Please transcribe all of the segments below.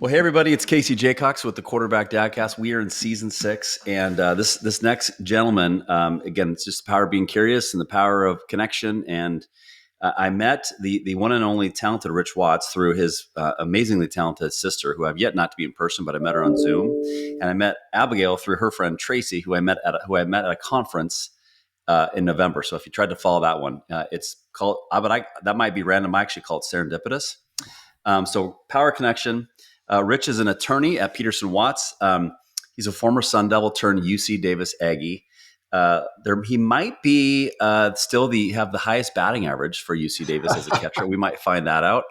Well, hey everybody, it's Casey Jaycox with the Quarterback Dadcast. We are in season 6, and this next gentleman, again, it's just the power of being curious and the power of connection. And I met the one and only talented Rich Watts through his amazingly talented sister, who I've yet not to be in person, but I met her on Zoom. And I met Abigail through her friend Tracy, who I met at a conference in November. So if you tried to follow that one, it's called. That might be random. I actually call it serendipitous. So power connection. Rich is an attorney at Peterson Watts. He's a former Sun Devil turned UC Davis Aggie. He might be still have the highest batting average for UC Davis as a catcher. We might find that out.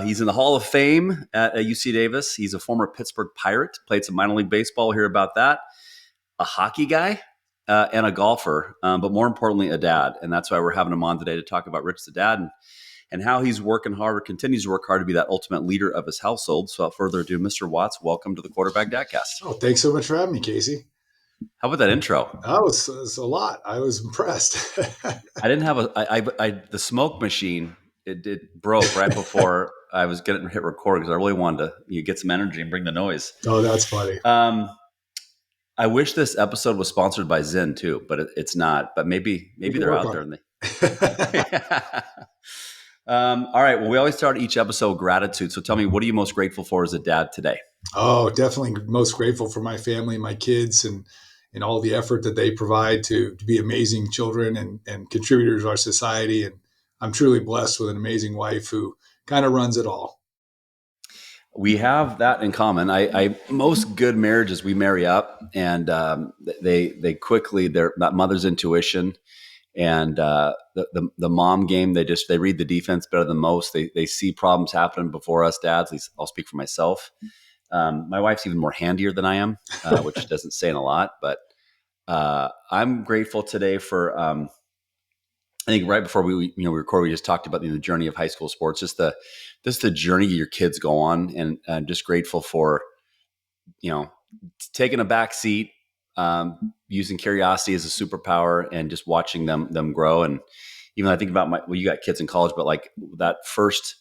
He's in the Hall of Fame at UC Davis. He's a former Pittsburgh Pirate, played some minor league baseball. We'll hear about that. A hockey guy and a golfer, but more importantly, a dad. And that's why we're having him on today to talk about Rich the dad and how he's working hard or continues to work hard to be that ultimate leader of his household. So without further ado, Mr. Watts, welcome to the Quarterback Dadcast. Oh, thanks so much for having me, Casey. How about that intro? That was a lot. I was impressed. I didn't have the smoke machine. It broke right before I was getting hit record because I really wanted to get some energy and bring the noise. Oh, that's funny. I wish this episode was sponsored by Zen too, but it's not. But maybe they're out there. All right. Well, we always start each episode with gratitude. So tell me, what are you most grateful for as a dad today? Oh, definitely most grateful for my family, my kids, and all the effort that they provide to be amazing children and contributors to our society. And I'm truly blessed with an amazing wife who kind of runs it all. We have that in common. Most good marriages, we marry up, and they quickly, that mother's intuition and the mom game. They read the defense better than most. They see problems happening before us dads. At least I'll speak for myself. My wife's even more handier than I am, which doesn't say a lot. But I'm grateful today for. I think right before we record, we just talked about the journey of high school sports, just the journey your kids go on, and I'm just grateful for taking a back seat, using curiosity as a superpower, and just watching them grow. And even I think about you got kids in college, but like that first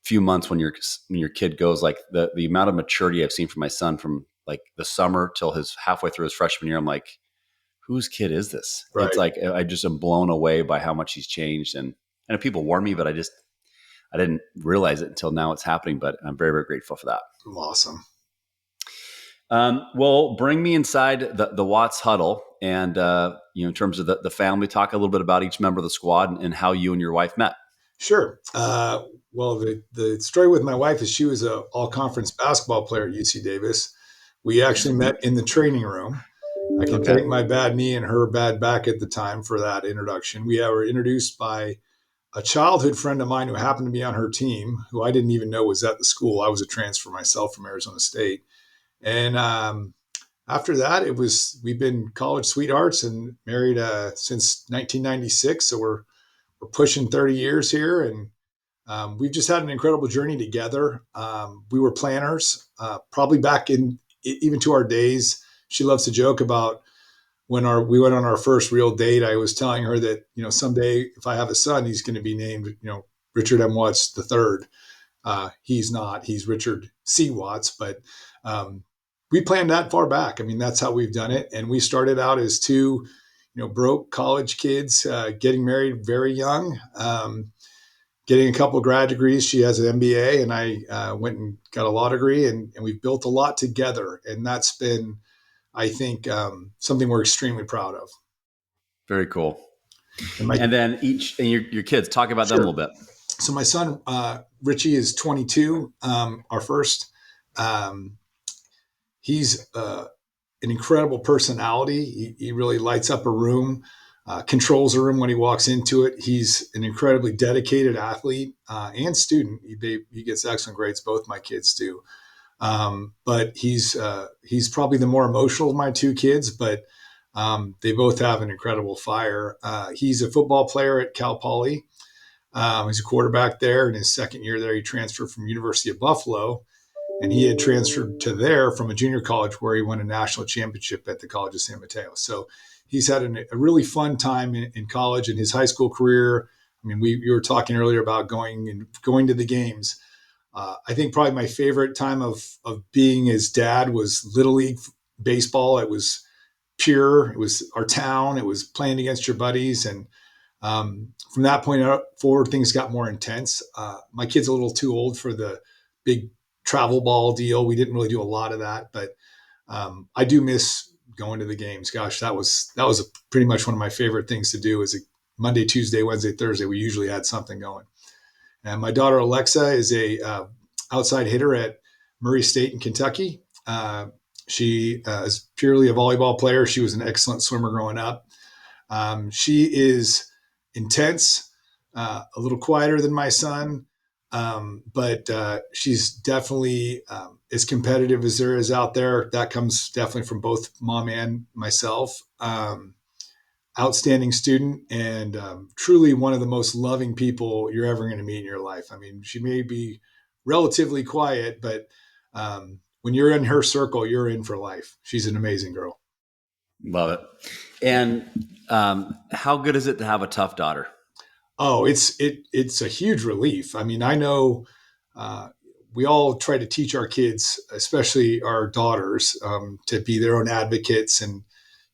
few months when your kid goes, like the amount of maturity I've seen from my son from like the summer till his halfway through his freshman year, I'm like, whose kid is this? Right. It's like I just am blown away by how much he's changed. And people warn me, but I didn't realize it until now it's happening. But I'm very, very grateful for that. Awesome. Well, bring me inside the Watts huddle, and in terms of the family, talk a little bit about each member of the squad and how you and your wife met. Sure. Well, the story with my wife is she was an all-conference basketball player at UC Davis. We actually met in the training room. I can thank my bad knee and her bad back at the time for that introduction. We were introduced by a childhood friend of mine who happened to be on her team, who I didn't even know was at the school. I was a transfer myself from Arizona State. And after that, we've been college sweethearts and married since 1996. So we're pushing 30 years here. And we've just had an incredible journey together. We were planners, probably back in even to our days. She loves to joke about when we went on our first real date. I was telling her that, someday if I have a son, he's going to be named, Richard M. Watts III. He's not. He's Richard C. Watts. But we planned that far back. I mean, that's how we've done it. And we started out as two, broke college kids, getting married very young, getting a couple of grad degrees. She has an MBA, and I went and got a law degree, and we've built a lot together. And that's been, I think, something we're extremely proud of. Very cool. And then your kids, talk about them a little bit. So my son, Richie, is 22. Our first, he's an incredible personality. He really lights up a room, controls a room when he walks into it. He's an incredibly dedicated athlete and student. He gets excellent grades. Both my kids do. But he's probably the more emotional of my two kids, but they both have an incredible fire. He's a football player at Cal Poly. He's a quarterback there. In his second year there, he transferred from University of Buffalo, and he had transferred to there from a junior college where he won a national championship at the College of San Mateo. So he's had a really fun time in college and his high school career. I mean, we were talking earlier about going to the games. I think probably my favorite time of being his dad was Little League baseball. It was pure. It was our town. It was playing against your buddies. And from that point forward, things got more intense. My kid's a little too old for the big travel ball deal. We didn't really do a lot of that, but I do miss going to the games. Gosh, that was pretty much one of my favorite things to do. Is a Monday, Tuesday, Wednesday, Thursday. We usually had something going. And my daughter Alexa is a outside hitter at Murray State in Kentucky. She is purely a volleyball player. She was an excellent swimmer growing up. She is intense, a little quieter than my son, but she's definitely as competitive as there is out there. That comes definitely from both mom and myself. Outstanding student and truly one of the most loving people you're ever going to meet in your life. I mean, she may be relatively quiet, but when you're in her circle, you're in for life. She's an amazing girl. Love it. And how good is it to have a tough daughter? Oh, it's a huge relief. I mean, I know uh, we all try to teach our kids, especially our daughters, to be their own advocates and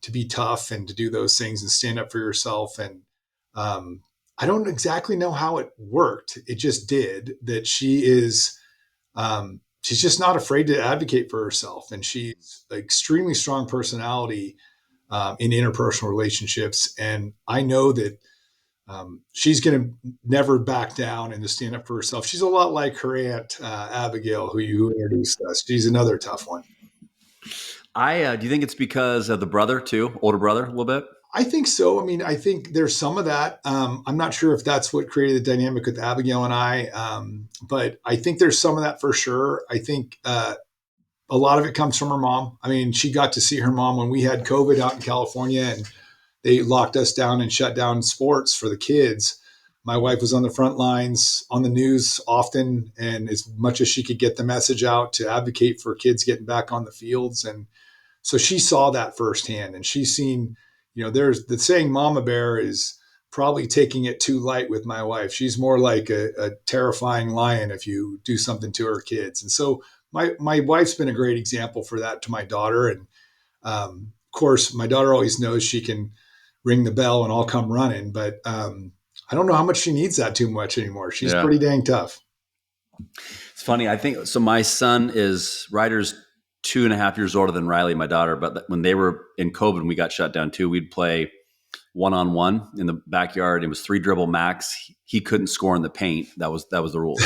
to be tough and to do those things and stand up for yourself. And um, I don't exactly know how it worked. It just did. That she's just not afraid to advocate for herself, and she's an extremely strong personality in interpersonal relationships. And I know that she's going to never back down and to stand up for herself. She's a lot like her aunt Abigail, who introduced us. She's another tough one. I do you think it's because of the brother too, older brother, a little bit? I think so. I mean, I think there's some of that. I'm not sure if that's what created the dynamic with Abigail and I, but I think there's some of that for sure. I think a lot of it comes from her mom. I mean, she got to see her mom when we had COVID out in California, and they locked us down and shut down sports for the kids. My wife was on the front lines on the news often, and as much as she could get the message out to advocate for kids getting back on the fields. And so she saw that firsthand, and she's seen, there's the saying mama bear is probably taking it too light with my wife. She's more like a terrifying lion if you do something to her kids. And so my wife's been a great example for that to my daughter. And of course, my daughter always knows she can ring the bell and I'll come running. But I don't know how much she needs that too much anymore. She's Yeah. pretty dang tough. It's funny. I think so. My son is Ryder's 2.5 years older than Riley, my daughter. But when they were in COVID and we got shut down too, we'd play 1-on-1 in the backyard. It was 3 dribble max. He couldn't score in the paint. That was the rules.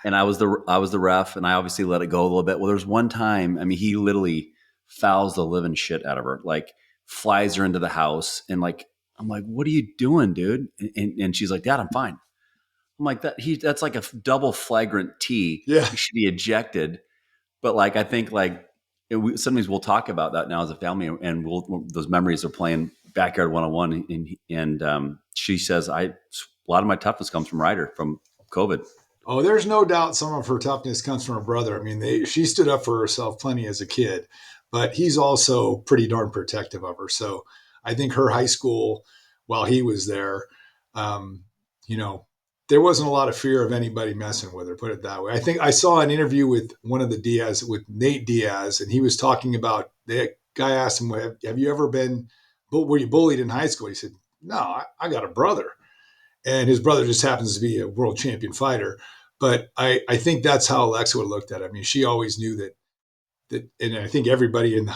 And I was the ref, and I obviously let it go a little bit. Well, there's one time, I mean, he literally fouls the living shit out of her, like flies her into the house, and like I'm like, "What are you doing, dude?" And she's like, "Dad, I'm fine." I'm like, that's like a double flagrant T. Yeah. He should be ejected. But like I think like sometimes we'll talk about that now as a family, and those memories of playing backyard 1-on-1, and she says a lot of my toughness comes from Ryder from COVID. Oh, there's no doubt some of her toughness comes from her brother. I mean, she stood up for herself plenty as a kid, but he's also pretty darn protective of her. So I think her high school, while he was there, um, you know, there wasn't a lot of fear of anybody messing with her, put it that way. I think I saw an interview with one of the Diaz, with Nate Diaz, and he was talking about, the guy asked him, have you ever were you bullied in high school? He said, no, I got a brother, and his brother just happens to be a world champion fighter. But I think that's how Alexa would have looked at it. I mean, she always knew that, and I think everybody in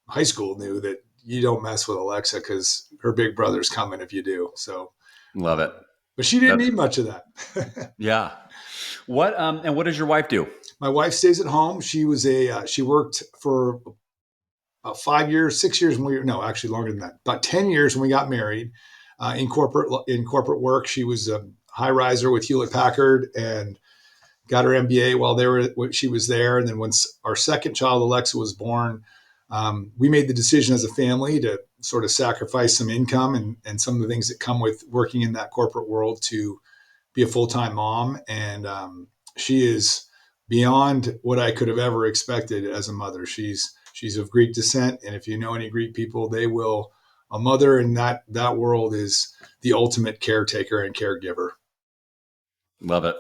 high school knew that you don't mess with Alexa because her big brother's coming if you do. So, Love it. but she didn't That's need much of that. yeah. What does your wife do? My wife stays at home. She worked for about 5 years, 6 years when no, actually longer than that, about 10 years when we got married. In corporate work, she was a high riser with Hewlett Packard and got her MBA when she was there. And then once our second child, Alexa, was born, we made the decision as a family to sort of sacrifice some income and some of the things that come with working in that corporate world to be a full-time mom. And she is beyond what I could have ever expected as a mother. She's of Greek descent, and if you know any Greek people, they will. A mother in that world is the ultimate caretaker and caregiver. Love it.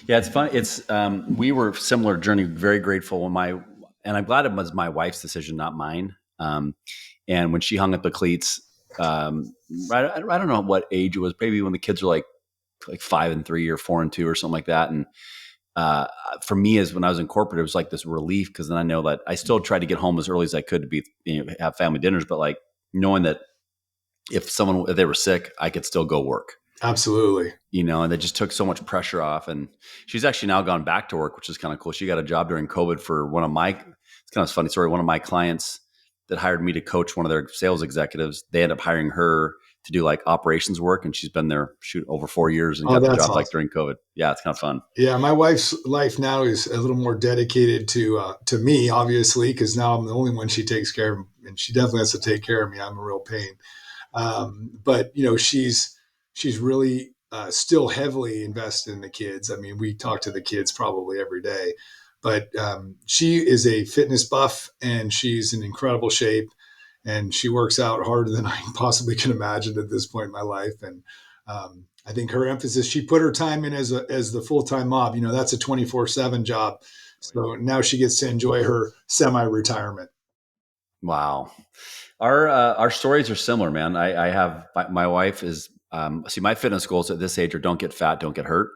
Yeah, it's fun. It's we were similar journey. Very grateful when and I'm glad it was my wife's decision, not mine. And when she hung up the cleats, I don't know what age it was. Maybe when the kids were like 5 and 3 or 4 and 2 or something like that. And uh, for me, as when I was in corporate, it was like this relief because then I know that I still tried to get home as early as I could to be have family dinners, but like knowing that if they were sick, I could still go work. Absolutely. And that just took so much pressure off. And she's actually now gone back to work, which is kind of cool. She got a job during COVID for it's kind of a funny story. One of my clients that hired me to coach one of their sales executives, they ended up hiring her to do like operations work. And she's been there over 4 years and Oh, got the that's job like awesome. during COVID. Yeah, it's kind of fun. Yeah, my wife's life now is a little more dedicated to me, obviously, because now I'm the only one she takes care of, and she definitely has to take care of me. I'm a real pain. But she's really still heavily invested in the kids. I mean, we talk to the kids probably every day, but she is a fitness buff and she's in incredible shape, and she works out harder than I possibly can imagine at this point in my life. And I think her emphasis, she put her time in as the full time mom. That's a 24/7 job. Oh, yeah. So now she gets to enjoy her semi retirement. Wow. Our stories are similar, man. I have my wife is see my fitness goals at this age are don't get fat, don't get hurt.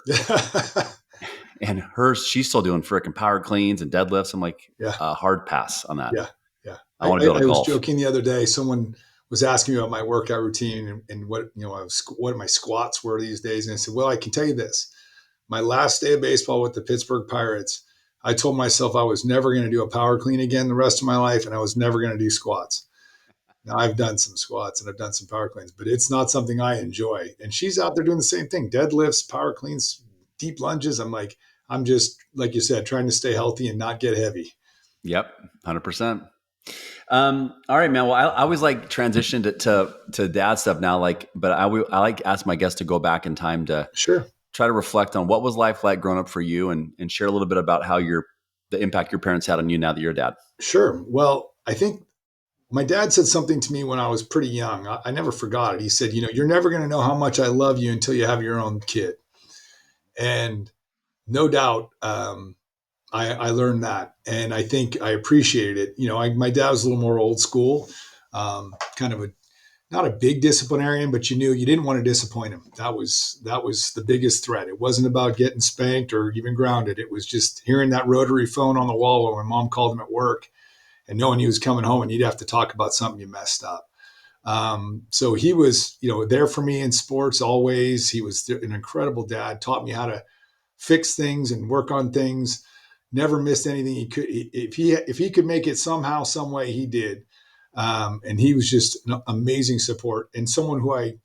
And she's still doing freaking power cleans and deadlifts. I'm like, Yeah. hard pass on that. Yeah, yeah. I want to be able I to was golf. joking the other day. Someone was asking me about my workout routine and what my squats were these days, and I said, "Well, I can tell you this: my last day of baseball with the Pittsburgh Pirates, I told myself I was never going to do a power clean again the rest of my life, and I was never going to do squats. Now I've done some squats and I've done some power cleans, but it's not something I enjoy. And she's out there doing the same thing: deadlifts, power cleans, deep lunges. I'm like, I'm just like you said, trying to stay healthy and not get heavy. Yep, 100%. All right, man. Well, I always like transition to dad stuff now. But I like ask my guests to go back in time to Sure. try to reflect on what was life like growing up for you, and share a little bit about how the impact your parents had on you now that you're a dad. Sure. Well, I think my dad said something to me when I was pretty young. I never forgot it. He said, "You're never going to know how much I love you until you have your own kid." And no doubt, I learned that. And I think I appreciated it. My dad was a little more old school, kind of not a big disciplinarian, but you knew you didn't want to disappoint him. That was the biggest threat. It wasn't about getting spanked or even grounded. It was just hearing that rotary phone on the wall when my mom called him at work and knowing he was coming home and you'd have to talk about something you messed up. So he was, there for me in sports always. He was an incredible dad, taught me how to fix things and work on things. Never missed anything he could. If he could make it somehow, some way, he did. And he was just an amazing support and someone who I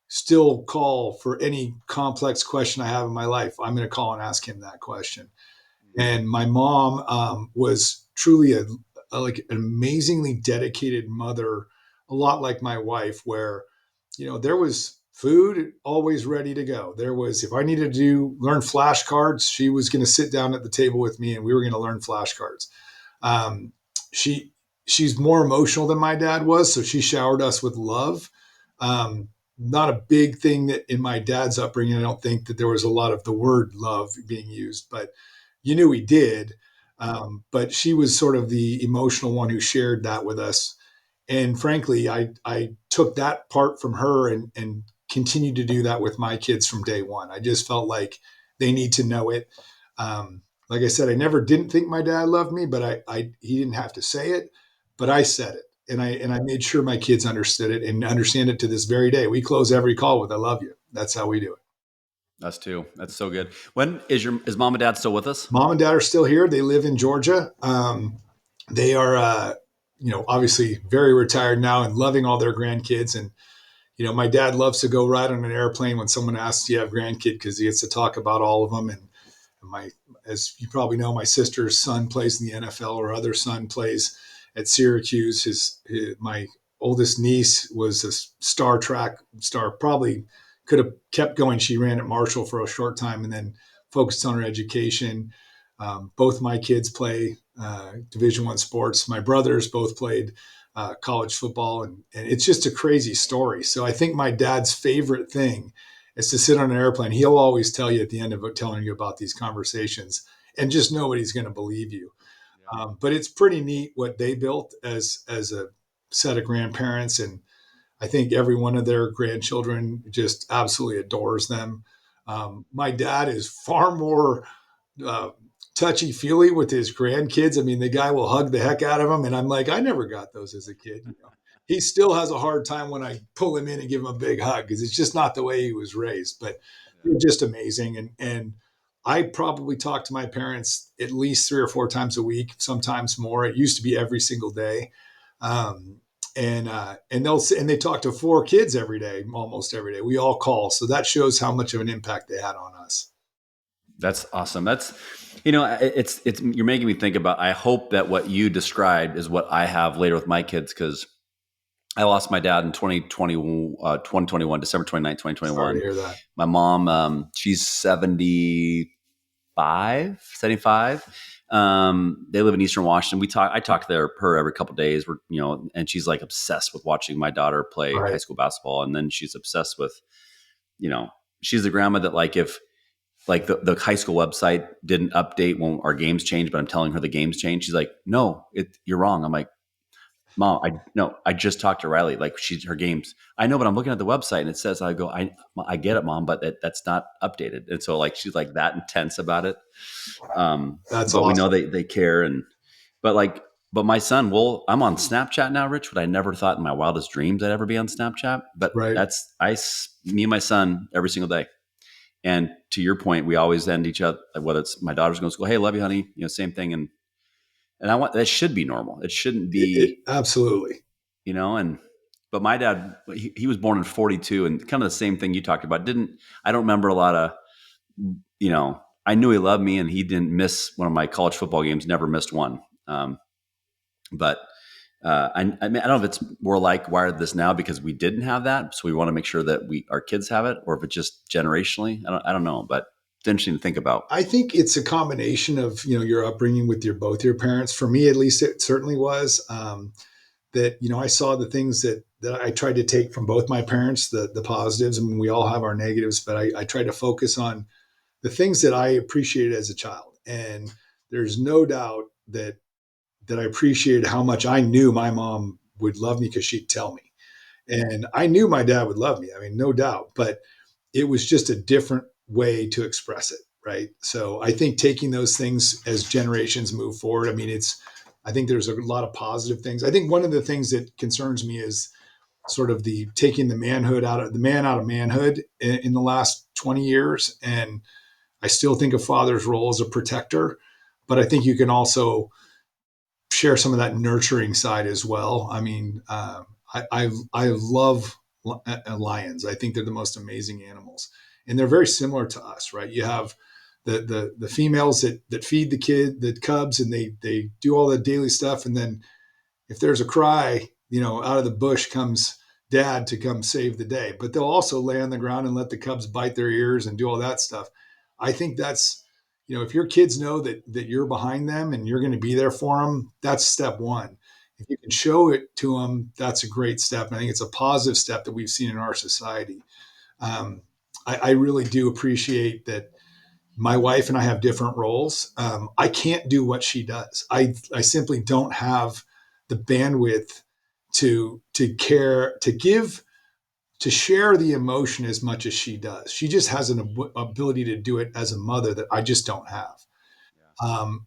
still call for any complex question I have in my life. I'm going to call and ask him that question. And my mom was truly like an amazingly dedicated mother, a lot like my wife, where there was food always ready to go. There was, if I needed to learn flashcards, she was going to sit down at the table with me and we were going to learn flashcards. Um, she she's more emotional than my dad was, so she showered us with love. Not a big thing that in my dad's upbringing. I don't think that there was a lot of the word love being used, but you knew he did. But she was sort of the emotional one who shared that with us. And frankly, I took that part from her and continued to do that with my kids from day one. I just felt like they need to know it. Like I said, I never didn't think my dad loved me, but he didn't have to say it, but I said it. And I made sure my kids understood it and understand it to this very day. We close every call with "I love you." That's how we do it. Us too. That's so good. When is mom and dad still with us? Mom and dad are still here. They live in Georgia. They are, obviously very retired now and loving all their grandkids. And my dad loves to go ride on an airplane when someone asks, "Do you have grandkid?" because he gets to talk about all of them. And my, as you probably know, my sister's son plays in the NFL. Her other son plays at Syracuse. My oldest niece was a star track star. Probably could have kept going. She ran at Marshall for a short time and then focused on her education. Both my kids play Division I sports. My brothers both played college football, and it's just a crazy story. So I think my dad's favorite thing is to sit on an airplane. He'll always tell you at the end of it, telling you about these conversations, and just nobody's going to believe you. Yeah. But it's pretty neat what they built as a set of grandparents, and I think every one of their grandchildren just absolutely adores them. My dad is far more uh, touchy feely with his grandkids. I mean, the guy will hug the heck out of them, and I'm like, I never got those as a kid. You know, he still has a hard time when I pull him in and give him a big hug because it's just not the way he was raised. But Yeah. they're just amazing, and I probably talk to my parents at least 3 or 4 times a week, sometimes more. It used to be every single day. Um, and they talk to 4 kids every day, almost every day. We all call, so that shows how much of an impact they had on us. That's awesome. That's, it's you're making me think about. I hope that what you described is what I have later with my kids, because I lost my dad in 2021, December 29th, Sorry to 2021. hear that. My mom, she's 75. They live in Eastern Washington. I talk to her every couple of days. And she's like obsessed with watching my daughter play high Right. school basketball. And then she's obsessed with, you know, she's the grandma that, like, if like the high school website didn't update when our games changed, but I'm telling her the games changed, she's like, no, you're wrong. I'm like, Mom, I just talked to Riley. Like, her games. I know, but I'm looking at the website and it says, I get it, Mom, but that's not updated. And so, like, she's like that intense about it. That's But we know awesome. they care. But like, but my son, I'm on Snapchat now, Rich, but I never thought in my wildest dreams I'd ever be on Snapchat. But Right. me and my son every single day. And to your point, we always end each other, whether it's my daughter's going to school, hey, love you, honey, same thing. And that should be normal. It shouldn't be, Absolutely. but my dad, he was born in 42, and kind of the same thing you talked about. I don't remember a lot of, I knew he loved me, and he didn't miss one of my college football games, never missed one. But I mean, I don't know if we're like wired this now because we didn't have that. So we want to make sure that our kids have it, or if it's just generationally, I don't know, but it's interesting to think about. I think it's a combination of your upbringing with both your parents. For me, at least, it certainly was. That I saw the things that I tried to take from both my parents, the positives. I mean, we all have our negatives, but I tried to focus on the things that I appreciated as a child. And there's no doubt that I appreciated how much I knew my mom would love me because she'd tell me. And I knew my dad would love me. I mean, no doubt. But it was just a different way to express it. Right. So I think taking those things as generations move forward, I mean, I think there's a lot of positive things. I think one of the things that concerns me is sort of the taking the man out of manhood in the last 20 years. And I still think a father's role as a protector, but I think you can also share some of that nurturing side as well. I mean, I love lions. I think they're the most amazing animals, and they're very similar to us, right? You have the females that feed the cubs, and they do all the daily stuff, and then if there's a cry, out of the bush comes dad to come save the day. But they'll also lay on the ground and let the cubs bite their ears and do all that stuff. I think that's, if your kids know that you're behind them and you're going to be there for them, that's step one. If you can show it to them, that's a great step. And I think it's a positive step that we've seen in our society. Um, I really do appreciate that my wife and I have different roles. I can't do what she does. I simply don't have the bandwidth to care, to give, to share the emotion as much as she does. She just has an ability to do it as a mother that I just don't have.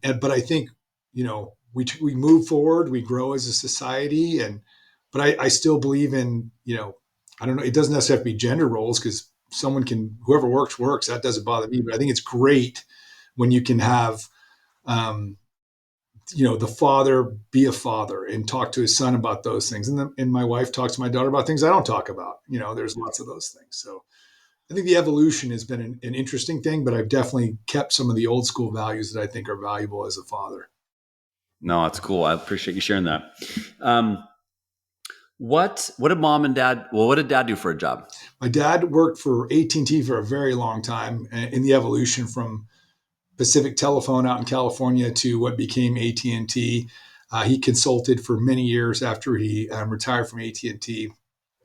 Yeah. But I think we move forward, we grow as a society, but I still believe in I don't know. It doesn't necessarily have to be gender roles because whoever works. That doesn't bother me. But I think it's great when you can have um, the father be a father and talk to his son about those things, and my wife talks to my daughter about things I don't talk about. There's Yeah. lots of those things. So I think the evolution has been an interesting thing, but I've definitely kept some of the old school values that I think are valuable as a father. No, that's cool. I appreciate you sharing that. Um, what did mom and dad? Well, what did dad do for a job? My dad worked for AT&T for a very long time in the evolution from Pacific Telephone out in California to what became AT&T. He consulted for many years after he retired from AT&T.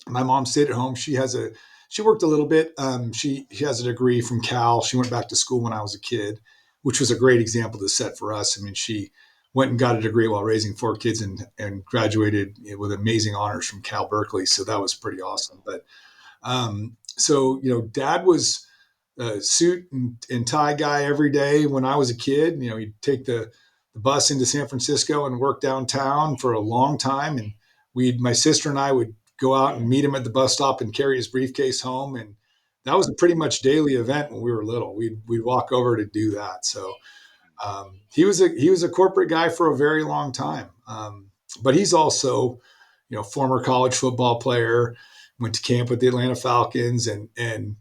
My mom stayed at home. She worked a little bit. She has a degree from Cal. She went back to school when I was a kid, which was a great example to set for us. I mean, she went and got a degree while raising 4 kids and graduated with amazing honors from Cal Berkeley. So that was pretty awesome. But so, dad was a suit and tie guy every day when I was a kid. He'd take the bus into San Francisco and work downtown for a long time. And my sister and I would go out and meet him at the bus stop and carry his briefcase home. And that was a pretty much daily event when we were little. We'd walk over to do that. So he was a corporate guy for a very long time. But he's also, former college football player, went to camp with the Atlanta Falcons, and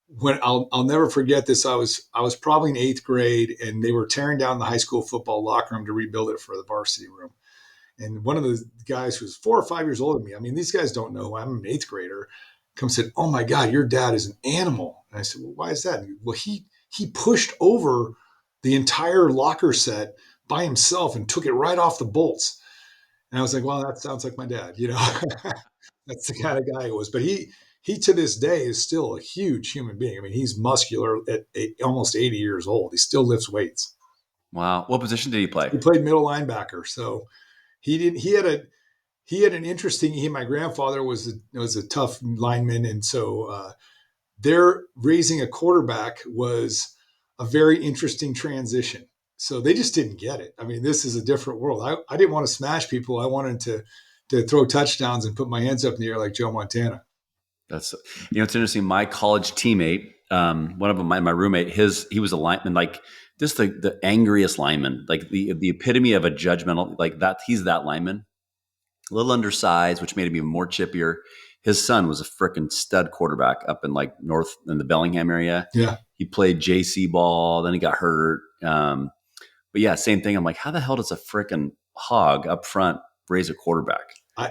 when I'll never forget this. I was probably in eighth grade, and they were tearing down the high school football locker room to rebuild it for the varsity room. And one of the guys who was 4 or 5 years older than me, I mean, these guys don't know I'm an eighth grader, comes and said, "Oh my God, your dad is an animal." And I said, "Well, why is that?" Well, he pushed over the entire locker set by himself and took it right off the bolts. And I was like, "Well, that sounds like my dad." That's the kind of guy he was. But he to this day is still a huge human being. I mean, he's muscular at almost 80 years old. He still lifts weights. Wow. What position did he play? He played middle linebacker, so he did. He had an interesting. My grandfather was a tough lineman, and so their raising a quarterback was a very interesting transition. So they just didn't get it. I mean, this is a different world. I didn't want to smash people. I wanted to throw touchdowns and put my hands up in the air like Joe Montana. That's, it's interesting. My college teammate, one of them, my roommate, he was a lineman, like just the angriest lineman, like the epitome of a judgmental, like that. He's that lineman, a little undersized, which made him even more chippier. His son was a freaking stud quarterback up in like north in the Bellingham area. Yeah. He played JC ball, then he got hurt. But yeah, same thing. I'm like, how the hell does a freaking hog up front raise a quarterback? I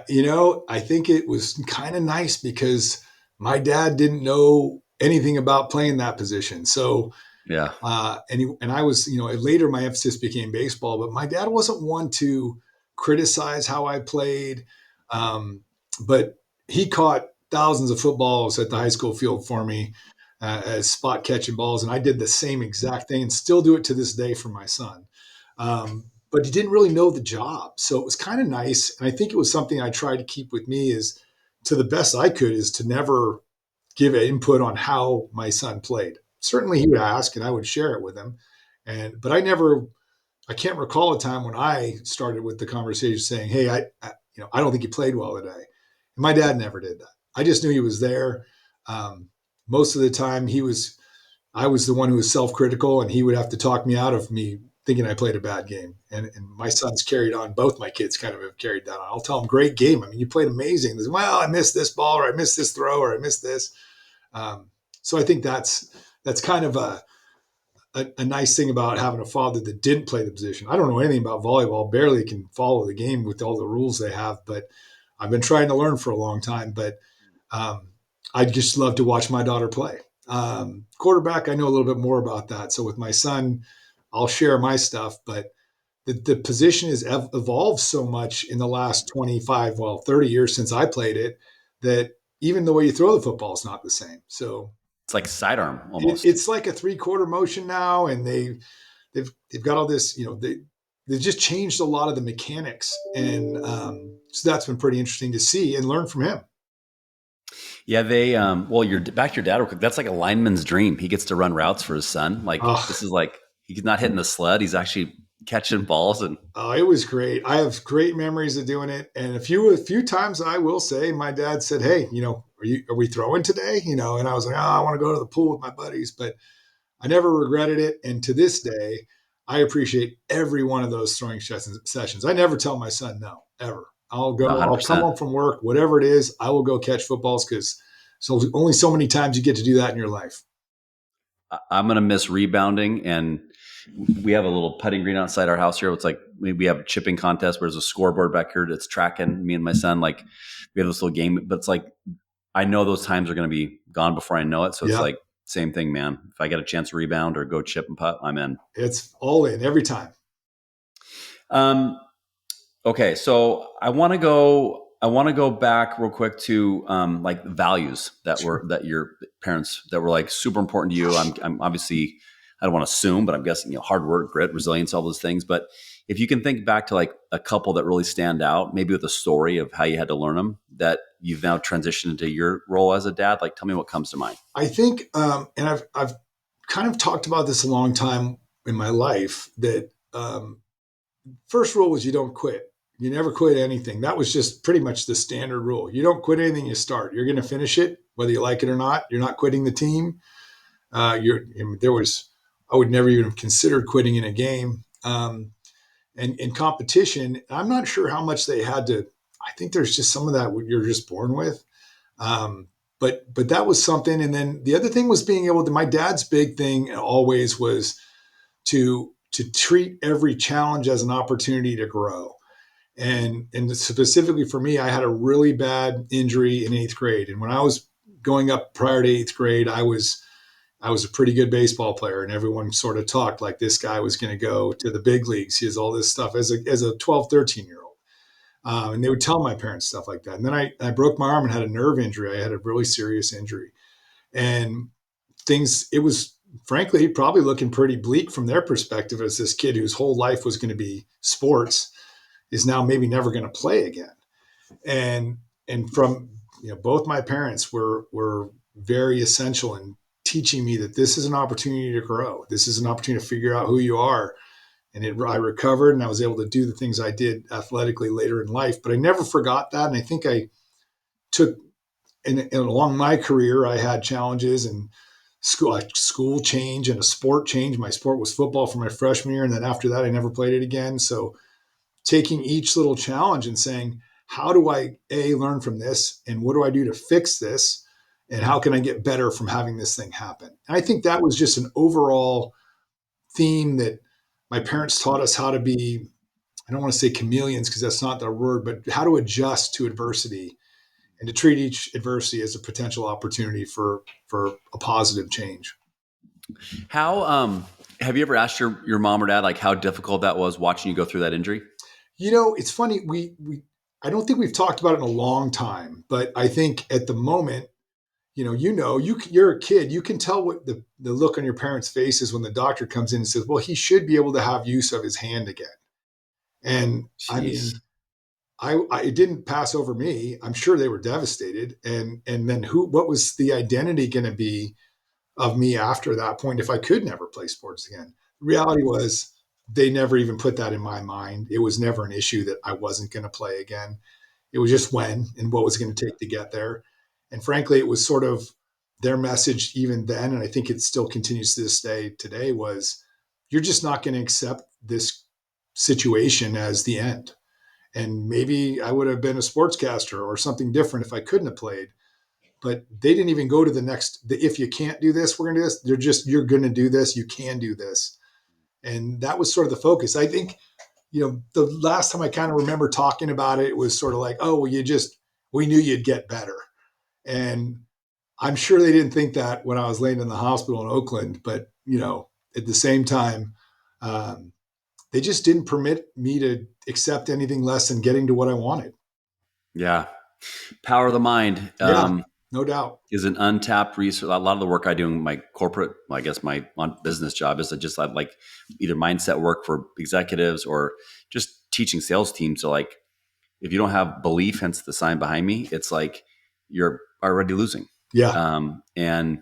think it was kind of nice because my dad didn't know anything about playing that position. So, Yeah. and I was, later my emphasis became baseball, but my dad wasn't one to criticize how I played. But he caught thousands of footballs at the high school field for me as spot catching balls. And I did the same exact thing and still do it to this day for my son. But he didn't really know the job. So it was kind of nice. And I think it was something I tried to keep with me is to the best I could is to never give input on how my son played. Certainly he would ask and I would share it with him. But I can't recall a time when I started with the conversation saying, "Hey, I don't think you played well today." And my dad never did that. I just knew he was there. Most of the time I was the one who was self-critical and he would have to talk me out of me thinking I played a bad game. And my son's carried on. Both my kids kind of have carried that on. I'll tell them, "Great game. I mean, you played amazing." They say, "Well, I missed this ball or I missed this throw or I missed this." So I think that's kind of a nice thing about having a father that didn't play the position. I don't know anything about volleyball, barely can follow the game with all the rules they have, but I've been trying to learn for a long time. But um, I just love to watch my daughter play. Quarterback, I know a little bit more about that. So with my son, I'll share my stuff, but the position has evolved so much in the last 25, 30 years since I played it, that even the way you throw the football is not the same. So It's like sidearm almost. it's like a three-quarter motion now, and they've got all this. They've just changed a lot of the mechanics, and so that's been pretty interesting to see and learn from him. Yeah, they well, you're back to your dad real quick. That's like a lineman's dream. He gets to run routes for his son. Like this Oh, is like he's not hitting the sled. He's actually catching balls and it was great. I have great memories of doing it, and a few times I will say my dad said, "Hey, are we throwing today?" And I was like, "Oh, I want to go to the pool with my buddies," but I never regretted it. And to this day, I appreciate every one of those throwing sessions. I never tell my son no, ever. no, I'll come 100%. home from work, whatever it is, I will go catch footballs because only so many times you get to do that in your life. I'm gonna miss rebounding, and we have a little putting green outside our house here. It's like we have a chipping contest where there's a scoreboard back here that's tracking me and my son. Like we have this little game, but it's like I know those times are going to be gone before I know it. So it's Yeah, like same thing, man. If I get a chance to rebound or go chip and putt, I'm in. it's all in every time. Um, okay, so I want to go. I want to go back real quick to like values that your parents that were like super important to you. I'm obviously, I don't want to assume, but I'm guessing, hard work, grit, resilience, all those things. But if you can think back to like a couple that really stand out, maybe with a story of how you had to learn them that you've now transitioned into your role as a dad, like tell me what comes to mind. I think, and I've kind of talked about this a long time in my life, that first rule was you don't quit. You never quit anything. That was just pretty much the standard rule. You don't quit anything you start. You're going to finish it, whether you like it or not. You're not quitting the team. There was, I would never even have considered quitting in a game. And in competition, I'm not sure how much they had to. I think there's just some of that you're just born with. Um, but that was something. And then the other thing was being able to. My dad's big thing always was to treat every challenge as an opportunity to grow. And specifically for me, I had a really bad injury in eighth grade, and when I was going up prior to eighth grade, I was a pretty good baseball player, and everyone sort of talked like this guy was going to go to the big leagues. He has all this stuff as a 12, 13-year old. And they would tell my parents stuff like that. And then I broke my arm and had a nerve injury. I had a really serious injury. And it was frankly probably looking pretty bleak from their perspective, as this kid whose whole life was going to be sports is now maybe never going to play again. And from both my parents were very essential in teaching me that this is an opportunity to grow. This is an opportunity to figure out who you are. And I recovered, and I was able to do the things I did athletically later in life. But I never forgot that. And I think I took, and along my career, I had challenges and school change and a sport change. My sport was football for my freshman year. And then after that, I never played it again. So taking each little challenge and saying, how do I learn from this? And what do I do to fix this? And how can I get better from having this thing happen? And I think that was just an overall theme that my parents taught us how to be. I don't want to say chameleons because that's not the word, but how to adjust to adversity and to treat each adversity as a potential opportunity for a positive change. How have you ever asked your mom or dad like how difficult that was watching you go through that injury? It's funny. We I don't think we've talked about it in a long time, but I think at the moment, you're a kid. You can tell what the look on your parents' faces when the doctor comes in and says, "Well, he should be able to have use of his hand again." And I Jeez. mean, I it didn't pass over me. I'm sure they were devastated. And then what was the identity going to be of me after that point if I could never play sports again? The reality was they never even put that in my mind. It was never an issue that I wasn't going to play again. It was just when and what was going to take to get there. And frankly, it was sort of their message even then, and I think it still continues to this day today, was you're just not going to accept this situation as the end. And maybe I would have been a sportscaster or something different if I couldn't have played. But they didn't even go to if you can't do this, we're going to do this. They're just, you're going to do this. You can do this. And that was sort of the focus. I think, the last time I kind of remember talking about it, it was sort of like, oh, well, we knew you'd get better. And I'm sure they didn't think that when I was laying in the hospital in Oakland, but, at the same time, um, they just didn't permit me to accept anything less than getting to what I wanted. Yeah. Power of the mind. Yeah, no doubt. Is an untapped resource. A lot of the work I do in my corporate, I guess my business job is I just have like either mindset work for executives or just teaching sales teams to like, if you don't have belief, hence the sign behind me, it's like you're already losing. Yeah, And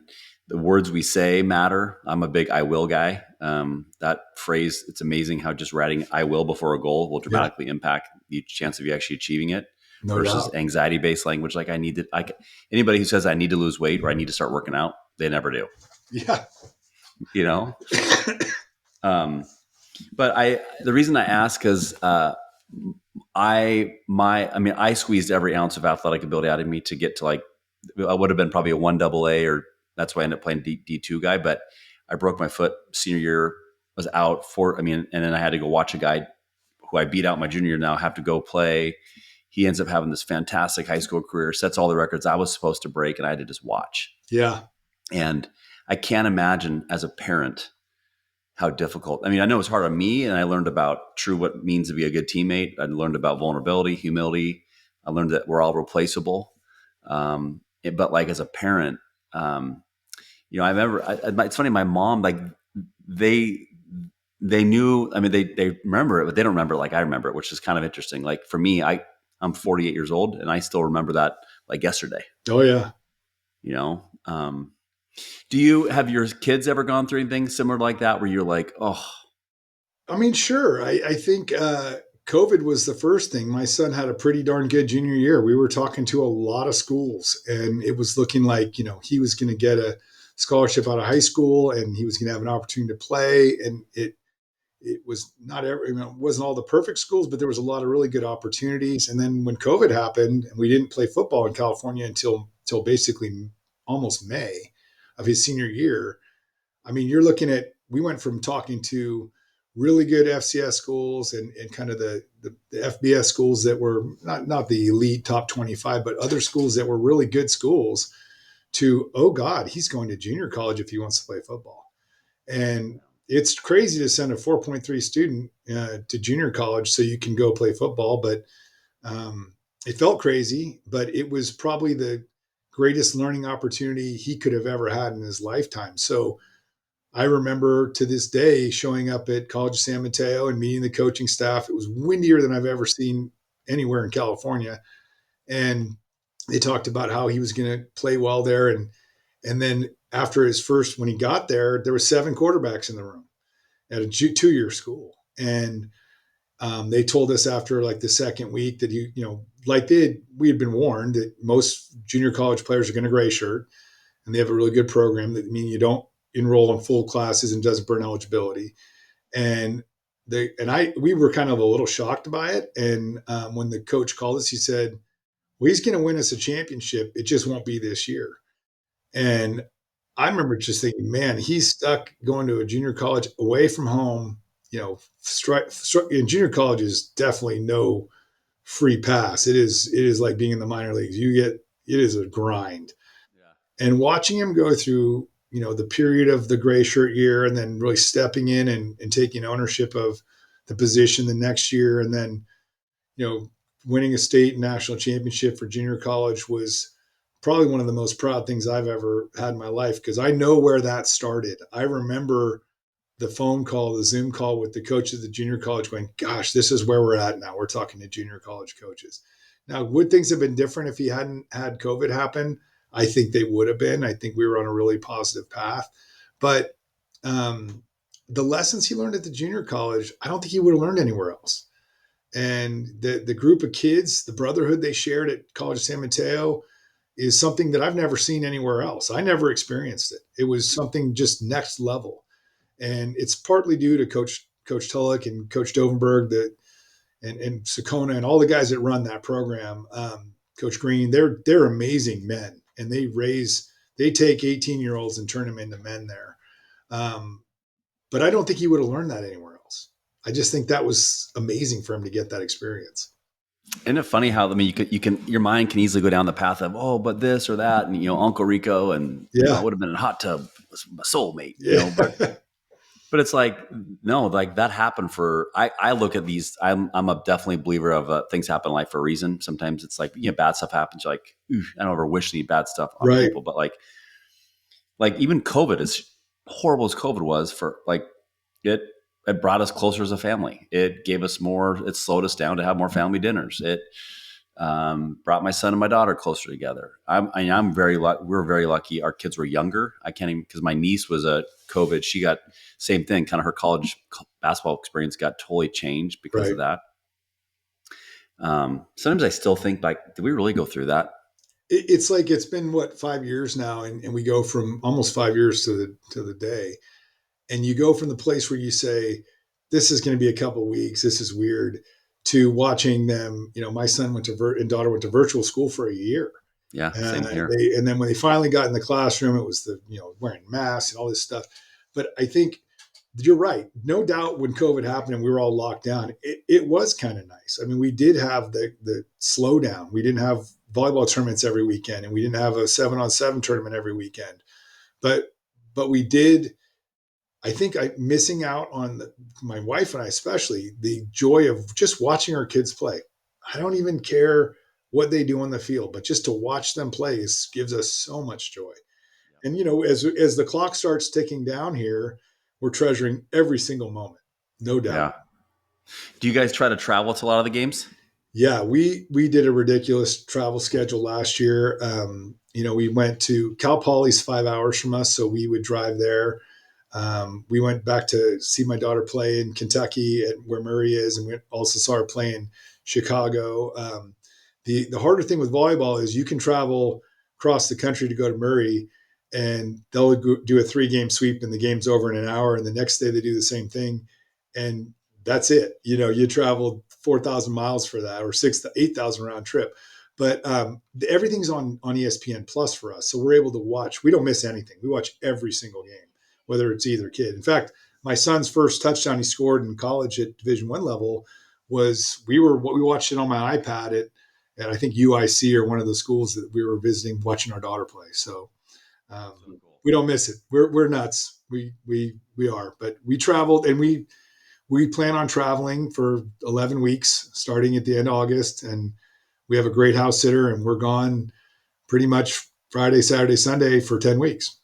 the words we say matter. I'm a big I will guy. That phrase, it's amazing how just writing I will before a goal will yeah, dramatically impact the chance of you actually achieving it no versus doubt. anxiety based language. Like anybody who says I need to lose weight or I need to start working out, they never do, Yeah, you know? Um, but the reason I ask is, I squeezed every ounce of athletic ability out of me to get to like, I would have been probably a 1 AA, or that's why I ended up playing D2 guy. But I broke my foot senior year, was out and then I had to go watch a guy who I beat out my junior year now have to go play. He ends up having this fantastic high school career, sets all the records I was supposed to break, and I had to just watch. yeah, And I can't imagine as a parent how difficult. I mean, I know it's hard on me, and I learned about what it means to be a good teammate. I learned about vulnerability, humility, I learned that we're all replaceable. But like as a parent, I remember. It's funny. My mom, like they they knew. I mean, they remember it, but they don't remember it like I remember it, which is kind of interesting. Like for me, I'm 48 years old, and I still remember that like yesterday. Oh yeah. You know, do you have your kids ever gone through anything similar like that, where you're like, oh, I mean, sure. I think COVID was the first thing. My son had a pretty darn good junior year. We were talking to a lot of schools, and it was looking like, he was going to get a scholarship out of high school, and he was going to have an opportunity to play. And it was not every, it wasn't all the perfect schools, but there was a lot of really good opportunities. And then when COVID happened, and we didn't play football in California until basically almost May of his senior year. I mean, you're looking at, we went from talking to really good FCS schools and kind of the FBS schools that were not the elite top 25, but other schools that were really good schools to, oh God, he's going to junior college if he wants to play football. And it's crazy to send a 4.3 student to junior college so you can go play football. But it felt crazy, but it was probably the greatest learning opportunity he could have ever had in his lifetime. So I remember to this day showing up at College of San Mateo and meeting the coaching staff. It was windier than I've ever seen anywhere in California. And they talked about how he was going to play well there. And then after his first, when he got there, there were 7 quarterbacks in the room at a 2-year school. And they told us after like the second week that we had been warned that most junior college players are going to gray shirt, and they have a really good program that mean you don't enroll in full classes and doesn't burn eligibility. And we were kind of a little shocked by it. And when the coach called us, he said, well, he's going to win us a championship. It just won't be this year. And I remember just thinking, man, he's stuck going to a junior college away from home. In junior college is definitely no free pass. It is like being in the minor leagues. It is a grind. yeah, And watching him go through, the period of the gray shirt year and then really stepping in and taking ownership of the position the next year. And then, winning a state and national championship for junior college was probably one of the most proud things I've ever had in my life, because I know where that started. I remember the phone call, the Zoom call with the coach of the junior college going, gosh, this is where we're at now. We're talking to junior college coaches. Now, would things have been different if he hadn't had COVID happen? I think they would have been. I think we were on a really positive path. But the lessons he learned at the junior college, I don't think he would have learned anywhere else. And the group of kids, the brotherhood they shared at College of San Mateo is something that I've never seen anywhere else. I never experienced it. It was something just next level. And it's partly due to Coach Tulloch and Coach Dovenberg and Sakona and all the guys that run that program. Coach Green, they're amazing men, and they take 18-year-olds and turn them into men there. But I don't think he would have learned that anywhere else. I just think that was amazing for him to get that experience. isn't it funny how, I mean, you can your mind can easily go down the path of, oh, but this or that, and Uncle Rico, and I Yeah, would have been in a hot tub with my soulmate, yeah, but it's like, no, like that happened for, I look at these, I'm a definitely believer of things happen in life for a reason. Sometimes it's like, bad stuff happens. You're like, I don't ever wish any bad stuff on right, people, but like even COVID, as horrible as COVID was, for like it it brought us closer as a family. It gave us more. It slowed us down to have more family dinners. It brought my son and my daughter closer together. I'm very we're very lucky. Our kids were younger. I can't even, because my niece was a COVID. She got same thing. Kind of her college basketball experience got totally changed because of right. that. Sometimes I still think, like, did we really go through that? It's like it's been what, 5 years now, and we go from almost 5 years to the day, and you go from the place where you say, this is going to be a couple of weeks, this is weird, to watching them. My son and daughter went to virtual school for a year. Yeah, same here. And then when they finally got in the classroom, it was the wearing masks and all this stuff. But I think you're right. No doubt when COVID happened and we were all locked down, it was kind of nice. I mean, we did have the slowdown. We didn't have volleyball tournaments every weekend, and we didn't have a 7-on-7 tournament every weekend. But we did. I think missing out on my wife and I, especially, the joy of just watching our kids play. I don't even care what they do on the field, but just to watch them play gives us so much joy. Yeah. And as the clock starts ticking down here, we're treasuring every single moment, no doubt. Yeah. Do you guys try to travel to a lot of the games? Yeah, we did a ridiculous travel schedule last year. We went to Cal Poly's 5 hours from us, so we would drive there. We went back to see my daughter play in Kentucky, at where Murray is, and we also saw her play in Chicago. The harder thing with volleyball is you can travel across the country to go to Murray, and they'll do a 3 game sweep, and the game's over in an hour, and the next day they do the same thing, and that's it. You traveled 4,000 miles for that, or 8,000 round trip. But everything's on ESPN Plus for us, so we're able to watch. We don't miss anything. We watch every single game, whether it's either kid. In fact, my son's first touchdown he scored in college at Division I level was we watched it on my iPad at I think UIC or one of the schools that we were visiting, watching our daughter play. So So cool. we don't miss it. We're nuts. We are, but we traveled, and we plan on traveling for 11 weeks starting at the end of August, and we have a great house sitter, and we're gone pretty much Friday, Saturday, Sunday for 10 weeks.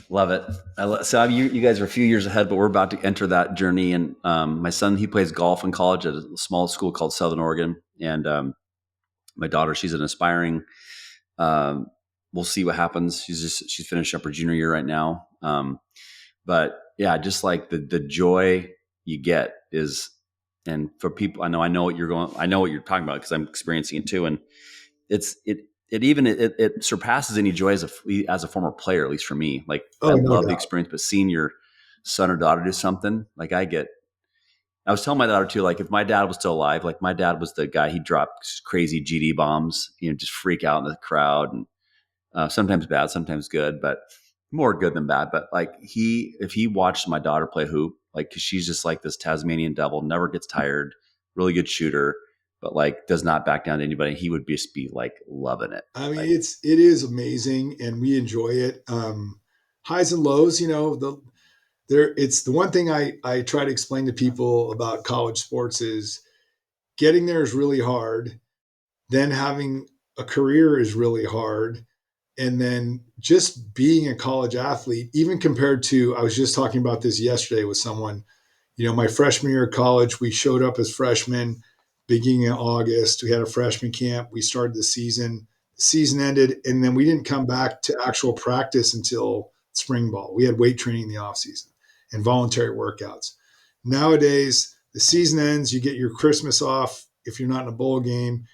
Love it. So you guys are a few years ahead, but we're about to enter that journey. And my son, he plays golf in college at a small school called Southern Oregon. And my daughter, she's an aspiring. Um, we'll see what happens. She's finished up her junior year right now. But yeah, just like the joy you get is, and for people, I know what you're talking about because I'm experiencing it too. And it surpasses any joy as a former player, at least for me. Like I Oh, no love the doubt. experience, but seeing your son or daughter do something, like I was telling my daughter too, like if my dad was still alive, like my dad was the guy, he dropped crazy GD bombs, just freak out in the crowd, and sometimes bad, sometimes good, but more good than bad. But like if he watched my daughter play hoop, like, cause she's just like this Tasmanian devil, never gets tired, really good shooter, but like does not back down to anybody. He would just be like loving it. I mean, Like, it is amazing, and we enjoy it. Highs and lows, it's the one thing I try to explain to people about college sports is getting there is really hard. Then having a career is really hard. And then just being a college athlete, even compared to, I was just talking about this yesterday with someone, my freshman year of college, we showed up as freshmen beginning of August. We had a freshman camp. We started the season. The season ended, and then we didn't come back to actual practice until spring ball. We had weight training in the off season and voluntary workouts. Nowadays, the season ends, you get your Christmas off if you're not in a bowl game.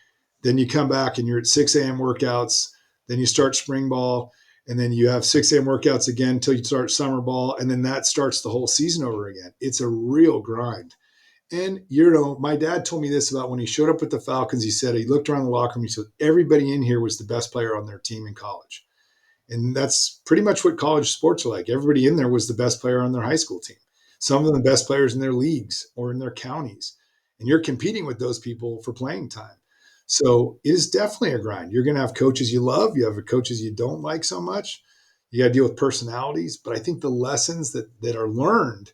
Then you come back and you're at 6 a.m. workouts. Then you start spring ball, and then you have 6 a.m. workouts again until you start summer ball, and then that starts the whole season over again. It's a real grind. And my dad told me this about when he showed up with the Falcons. He said he looked around the locker room. He said everybody in here was the best player on their team in college, and that's pretty much what college sports are like. Everybody in there was the best player on their high school team. Some of them the best players in their leagues or in their counties, and you're competing with those people for playing time. So it is definitely a grind. You're going to have coaches you love. You have coaches you don't like so much. You got to deal with personalities. But I think the lessons that are learned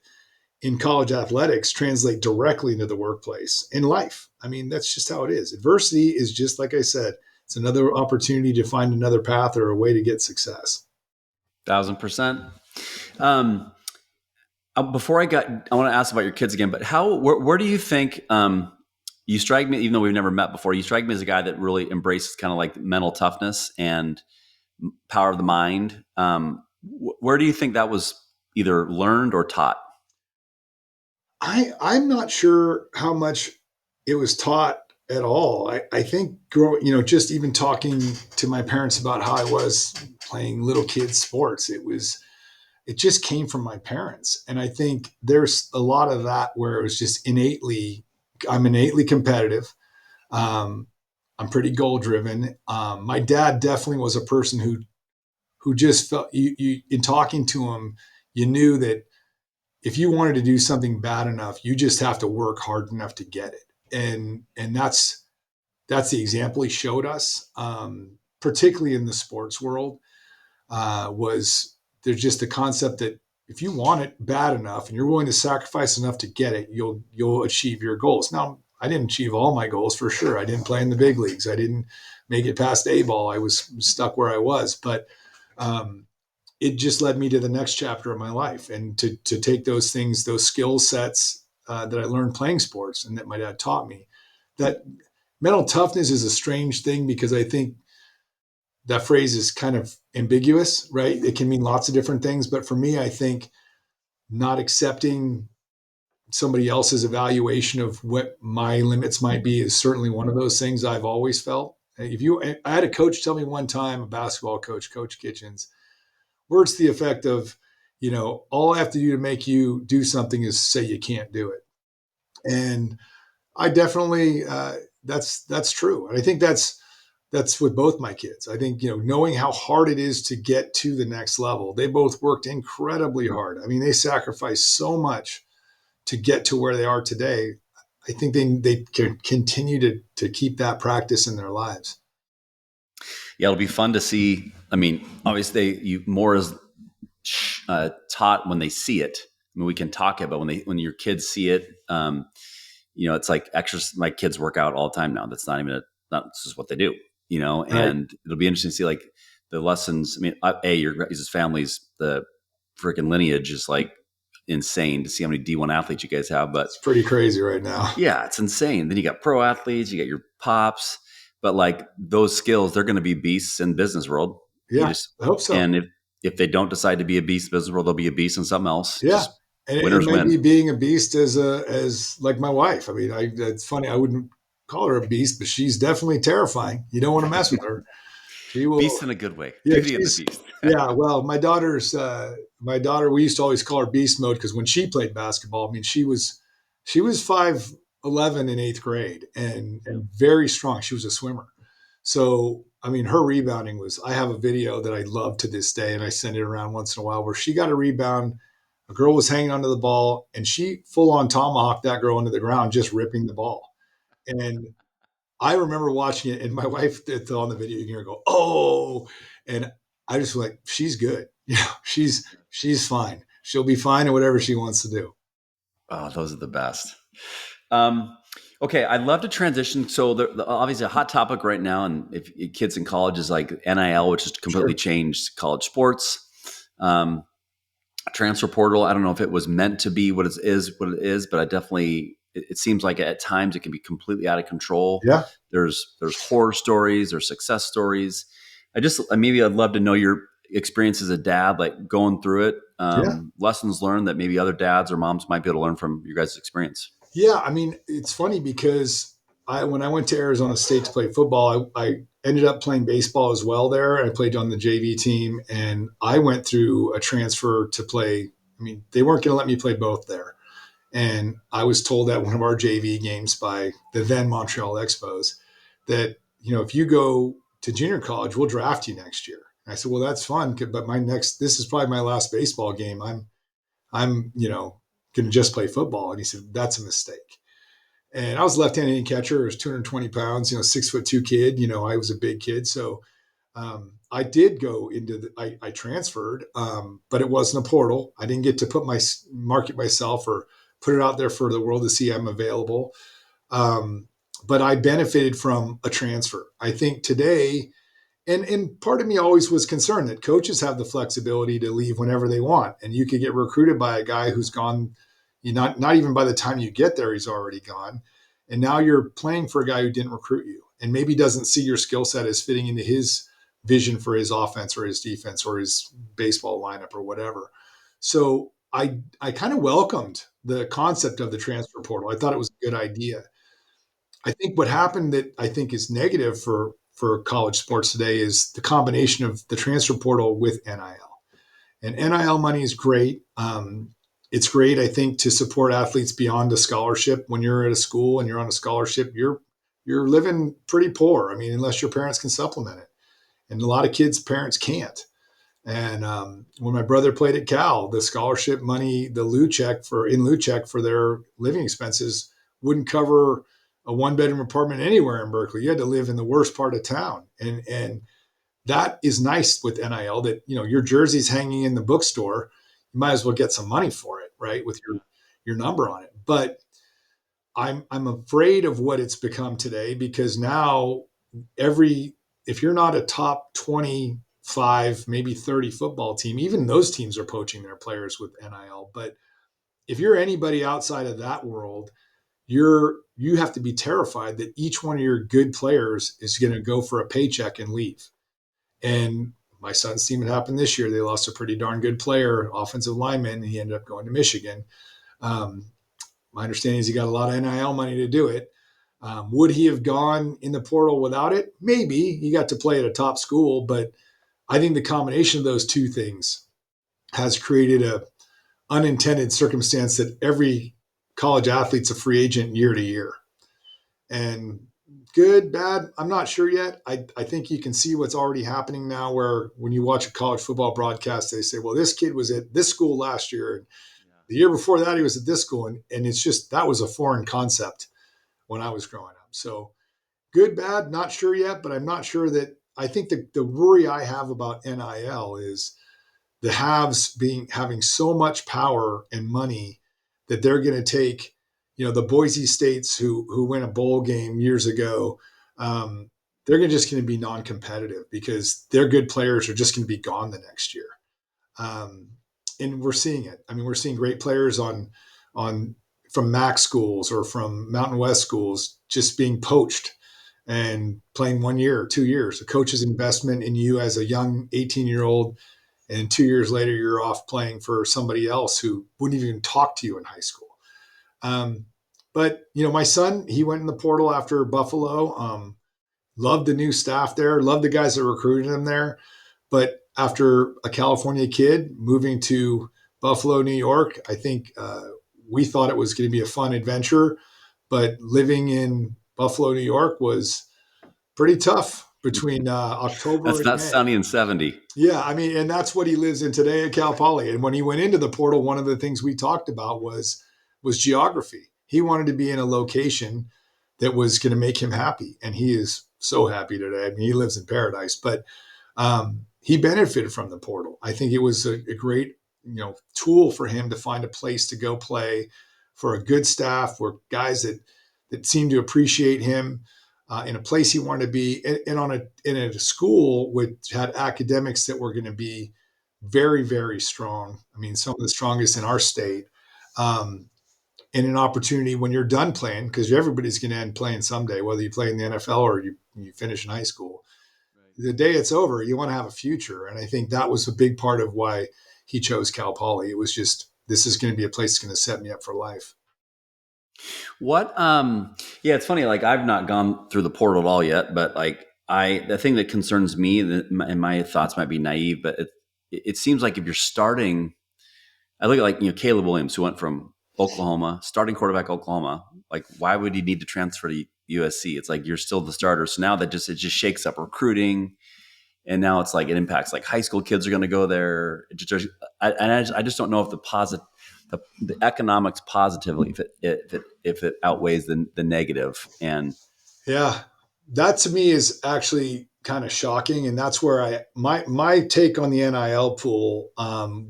in college athletics translate directly into the workplace in life. I mean, that's just how it is. Adversity is just like I said, it's another opportunity to find another path or a way to get success. 1,000%. Um, I want to ask about your kids again, but where do you think, you strike me, even though we've never met before, you strike me as a guy that really embraces kind of like mental toughness and power of the mind. Where do you think that was either learned or taught? I'm not sure how much it was taught at all. I think just even talking to my parents about how I was playing little kids sports, it just came from my parents. And I think there's a lot of that where it was just I'm innately competitive. Um, I'm pretty goal driven. My dad definitely was a person who just felt in talking to him, you knew that if you wanted to do something bad enough, you just have to work hard enough to get it. And that's the example he showed us, particularly in the sports world. Was there's just the concept that if you want it bad enough and you're willing to sacrifice enough to get it, you'll achieve your goals. Now, I didn't achieve all my goals for sure. I didn't play in the big leagues. I didn't make it past A ball. I was stuck where I was, but um, it just led me to the next chapter of my life, and to take those things, those skill sets that I learned playing sports and that my dad taught me. That mental toughness is a strange thing because I think that phrase is kind of ambiguous, right? It can mean lots of different things, but for me, I think not accepting somebody else's evaluation of what my limits might be is certainly one of those things I've always felt. If you, I had a coach tell me one time, a basketball coach, Coach Kitchens, words to the effect of, all I have to do to make you do something is say you can't do it. And I definitely, that's true. And I think that's with both my kids. I think, knowing how hard it is to get to the next level, they both worked incredibly hard. I mean, they sacrificed so much to get to where they are today. I think they can continue to keep that practice in their lives. Yeah, it'll be fun to see. I mean, obviously, you more is taught when they see it. I mean, we can talk it, but when your kids see it, it's like exercise. My kids work out all the time now. That's not even that's just what they do. Right. And it'll be interesting to see like the lessons. I mean, your his family's the freaking lineage is like insane to see how many D1 athletes you guys have, but It's pretty crazy right now. yeah, it's insane. Then you got pro athletes, you got your pops, but like those skills, they're going to be beasts in business world. You Yeah, just I hope so. and if they don't decide to be a beast in business world, they'll be a beast in something else. Yeah. Just And it winners might be win. being a beast as like my wife. I mean, it's funny. I wouldn't call her a beast, but she's definitely terrifying. You don't want to mess with her. She will. Beast in a good way. Yeah, Beauty and the she's beast. yeah. Well, my daughter. We used to always call her beast mode because when she played basketball, I mean, she was 5'11" in eighth grade and very strong. She was a swimmer. So I mean, her rebounding was. I have a video that I love to this day, and I send it around once in a while where she got a rebound. A girl was hanging onto the ball, and she full on tomahawked that girl into the ground, just ripping the ball. And I remember watching it, and my wife did on the video. You can hear her go, "Oh!" And I just was like, "She's good. She's fine. She'll be fine in whatever she wants to do." Oh, those are the best. Um, okay, I'd love to transition. So, obviously, a hot topic right now, and if kids in college is like NIL, which has completely Sure. changed college sports. Um, Transfer portal. I don't know if it was meant to be what it is, but I definitely it seems like at times it can be completely out of control. Yeah. There's horror stories, there's success stories. Maybe I'd love to know your experience as a dad, like going through it, Yeah. lessons learned that maybe other dads or moms might be able to learn from your guys' experience. Yeah. I mean, it's funny because when I went to Arizona State to play football, I ended up playing baseball as well there. I played on the JV team, and I went through a transfer to play. I mean, they weren't going to let me play both there. And I was told at one of our JV games by the then Montreal Expos that, if you go to junior college, we'll draft you next year. And I said, well, that's fun, but this is probably my last baseball game. I'm going to just play football. And he said, that's a mistake. And I was left-handed catcher. I was 220 pounds, 6'2" kid. I was a big kid. So I did go I transferred, but it wasn't a portal. I didn't get to market myself or put it out there for the world to see I'm available. Um, but I benefited from a transfer. I think today, and part of me always was concerned that coaches have the flexibility to leave whenever they want. And you could get recruited by a guy who's gone, not even by the time you get there, he's already gone. And now you're playing for a guy who didn't recruit you and maybe doesn't see your skill set as fitting into his vision for his offense or his defense or his baseball lineup or whatever. So I kind of welcomed the concept of the transfer portal. I thought it was a good idea. I think what happened that I think is negative for college sports today is the combination of the transfer portal with NIL. And NIL money is great. It's great, I think, to support athletes beyond a scholarship. When you're at a school and you're on a scholarship, you're living pretty poor. I mean, unless your parents can supplement it, and a lot of kids' parents can't. And when my brother played at Cal, the scholarship money, the in lieu check for their living expenses wouldn't cover a one bedroom apartment anywhere in Berkeley. You had to live in the worst part of town, and that is nice with NIL. That your jersey's hanging in the bookstore, you might as well get some money for it, right? With your number on it. But I'm afraid of what it's become today, because now every if you're not a top 25, maybe 30 football team, even those teams are poaching their players with NIL. But if you're anybody outside of that world, you have to be terrified that each one of your good players is going to go for a paycheck and leave. And my son's team, it happened this year. They lost a pretty darn good player, offensive lineman, and he ended up going to Michigan. Um, my understanding is he got a lot of NIL money to do it. Would he have gone in the portal without it? Maybe. He got to play at a top school, but I think the combination of those two things has created a unintended circumstance that every college athlete's a free agent year to year. And good, bad, I'm not sure yet. I think you can see what's already happening now, where when you watch a college football broadcast, they say, well, this kid was at this school last year. And the year before that, he was at this school. And it's just, that was a foreign concept when I was growing up. So good, bad, not sure yet, but I'm not sure that. I think the worry I have about NIL is the haves having so much power and money that they're going to take, the Boise States who win a bowl game years ago. They're just going to be non-competitive because their good players are just going to be gone the next year. Um, and we're seeing it. I mean, we're seeing great players on from MAC schools or from Mountain West schools just being poached and playing 1 year, 2 years. A coach's investment in you as a young 18-year-old, and 2 years later you're off playing for somebody else who wouldn't even talk to you in high school. Um, but my son, he went in the portal after Buffalo. Loved the new staff there, loved the guys that recruited him there. But after a California kid moving to Buffalo, New York, I think we thought it was going to be a fun adventure. But living in Buffalo, New York was pretty tough between October That's and not May. sunny and 70. Yeah, I mean, and that's what he lives in today at Cal Poly. And when he went into the portal, one of the things we talked about was geography. He wanted to be in a location that was going to make him happy, and he is so happy today. I mean, he lives in paradise. But he benefited from the portal. I think it was a great tool for him to find a place to go play for a good staff, where guys that seemed to appreciate him, in a place he wanted to be, and in a school which had academics that were going to be very, very strong. I mean, some of the strongest in our state. Um, and an opportunity when you're done playing, because everybody's going to end playing someday, whether you play in the NFL or you finish in high school. The day it's over, you want to have a future. And I think that was a big part of why he chose Cal Poly. It was just, this is going to be a place that's going to set me up for life. What? Yeah, it's funny. Like I've not gone through the portal at all yet, but like the thing that concerns me, and my thoughts might be naive, but it seems like if you're starting, I look at like Caleb Williams, who went from Oklahoma, starting quarterback Oklahoma. Like, why would he need to transfer to USC? It's like you're still the starter. So now it just shakes up recruiting, and now it's like it impacts like high school kids are going to go there. I just don't know if the economics positively if it outweighs the negative. And Yeah, that to me is actually kind of shocking. And that's where my take on the NIL pool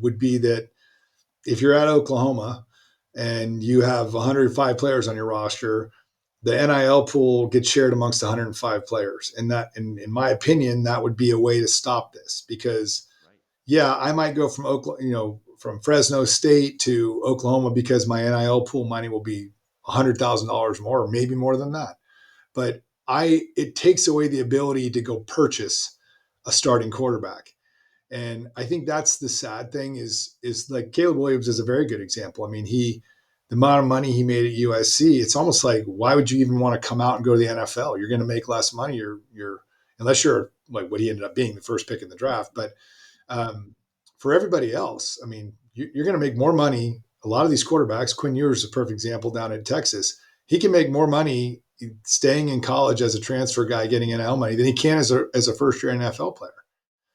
would be that if you're at Oklahoma and you have 105 players on your roster, the NIL pool gets shared amongst 105 players. And that, in my opinion, that would be a way to stop this, because yeah, I might go from Oklahoma, from Fresno State to Oklahoma because my NIL pool money will be $100,000 more, or maybe more than that. But it takes away the ability to go purchase a starting quarterback. And I think that's the sad thing is like Caleb Williams is a very good example. I mean, the amount of money he made at USC, it's almost like, why would you even want to come out and go to the NFL? You're going to make less money. You're unless you're like what he ended up being, the first pick in the draft. But for everybody else, I mean, you're going to make more money. A lot of these quarterbacks, Quinn Ewers is a perfect example down in Texas. He can make more money staying in college as a transfer guy, getting NIL money, than he can as a first year NFL player.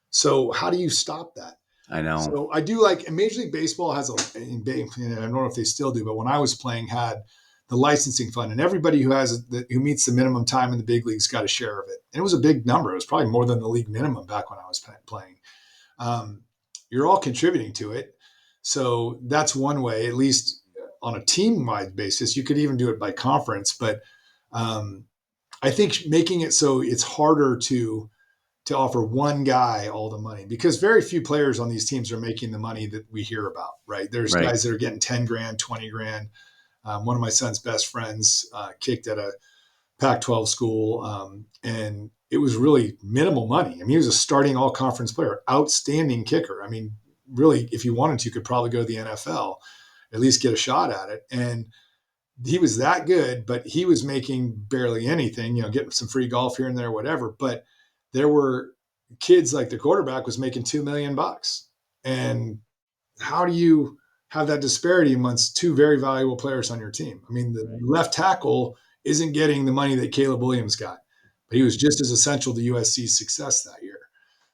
So how do you stop that? I know. So I do like, and Major League Baseball has I don't know if they still do, but when I was playing, had the licensing fund, and everybody who meets the minimum time in the big leagues got a share of it. And it was a big number. It was probably more than the league minimum back when I was playing. Um, you're all contributing to it. So that's one way, at least on a team wide basis. You could even do it by conference, but um, I think making it so it's harder to offer one guy all the money, because very few players on these teams are making the money that we hear about, right? There's Right. guys that are getting 10 grand, 20 grand. One of my son's best friends kicked at a Pac-12 school, and it was really minimal money. I mean, he was a starting all conference player, outstanding kicker. I mean, really, if you wanted to, you could probably go to the NFL, at least get a shot at it. And he was that good, but he was making barely anything, getting some free golf here and there, whatever. But there were kids like the quarterback was making $2 million. And how do you have that disparity amongst two very valuable players on your team? I mean, the Right. left tackle isn't getting the money that Caleb Williams got, but he was just as essential to USC's success that year.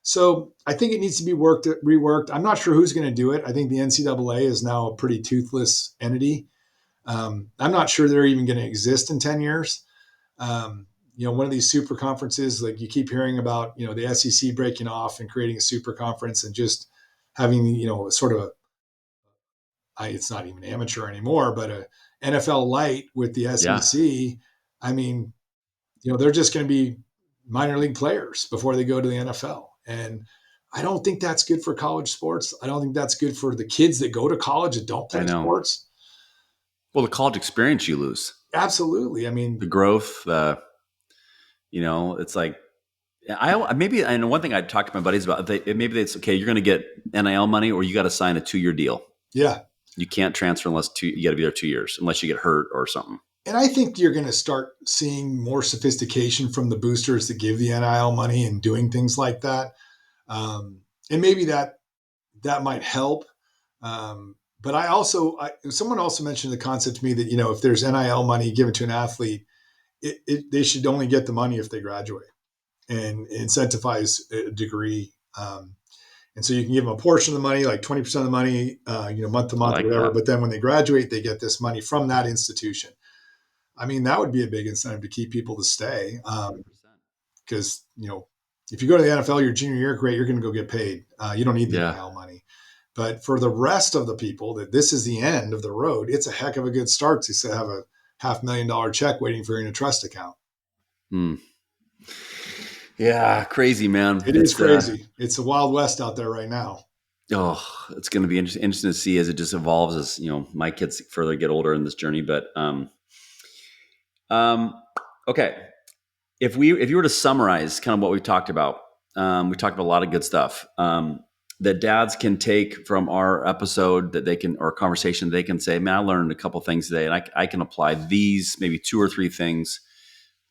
So I think it needs to be reworked. I'm not sure who's going to do it. I think the NCAA is now a pretty toothless entity. I'm not sure they're even going to exist in 10 years. One of these super conferences, like you keep hearing about, the SEC breaking off and creating a super conference and just having, sort of it's not even amateur anymore, but a NFL light with the Yeah, SEC. I mean, they're just going to be minor league players before they go to the NFL. And I don't think that's good for college sports. I don't think that's good for the kids that go to college that don't I play know. sports. Well, the college experience you lose, Absolutely. I the mean, growth, it's like, I know one thing I talked to my buddies about. Maybe it's okay. You're going to get NIL money, or you got to sign a 2-year deal. yeah. You can't transfer you got to be there 2 years unless you get hurt or something. And I think you're going to start seeing more sophistication from the boosters that give the NIL money and doing things like that. And maybe that might help. But someone also mentioned the concept to me that, if there's NIL money given to an athlete, they should only get the money if they graduate and incentivize a degree. And so you can give them a portion of the money, like 20% of the money, month to I month or like whatever. that. But then when they graduate, they get this money from that institution. I mean, that would be a big incentive to keep people to stay. 100%. Because, if you go to the NFL your junior year, great, you're going to go get paid. You don't need the Yeah, NIL money. But for the rest of the people that this is the end of the road, it's a heck of a good start to have a $500,000 check waiting for you in a trust account. mm. Yeah, crazy man. It is crazy. It's a wild west out there right now. It's going to be interesting to see as it just evolves as my kids further get older in this journey. But um, okay, if you were to summarize kind of what we talked about, we talked about a lot of good stuff that dads can take from our episode that they can, or conversation, they can say, man, I learned a couple things today, and I can apply these maybe 2 or 3 things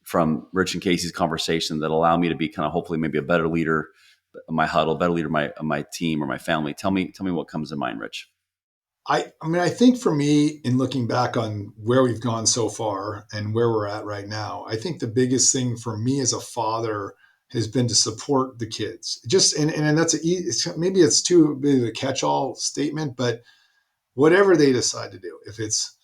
from Rich and Casey's conversation that allow me to be kind of hopefully maybe a better leader of my huddle, better leader of my team or my family. Tell me what comes to mind, Rich. I think for me, in looking back on where we've gone so far and where we're at right now, I think the biggest thing for me as a father has been to support the kids. Just and that's maybe it's too big of a catch-all statement, but whatever they decide to do, if it's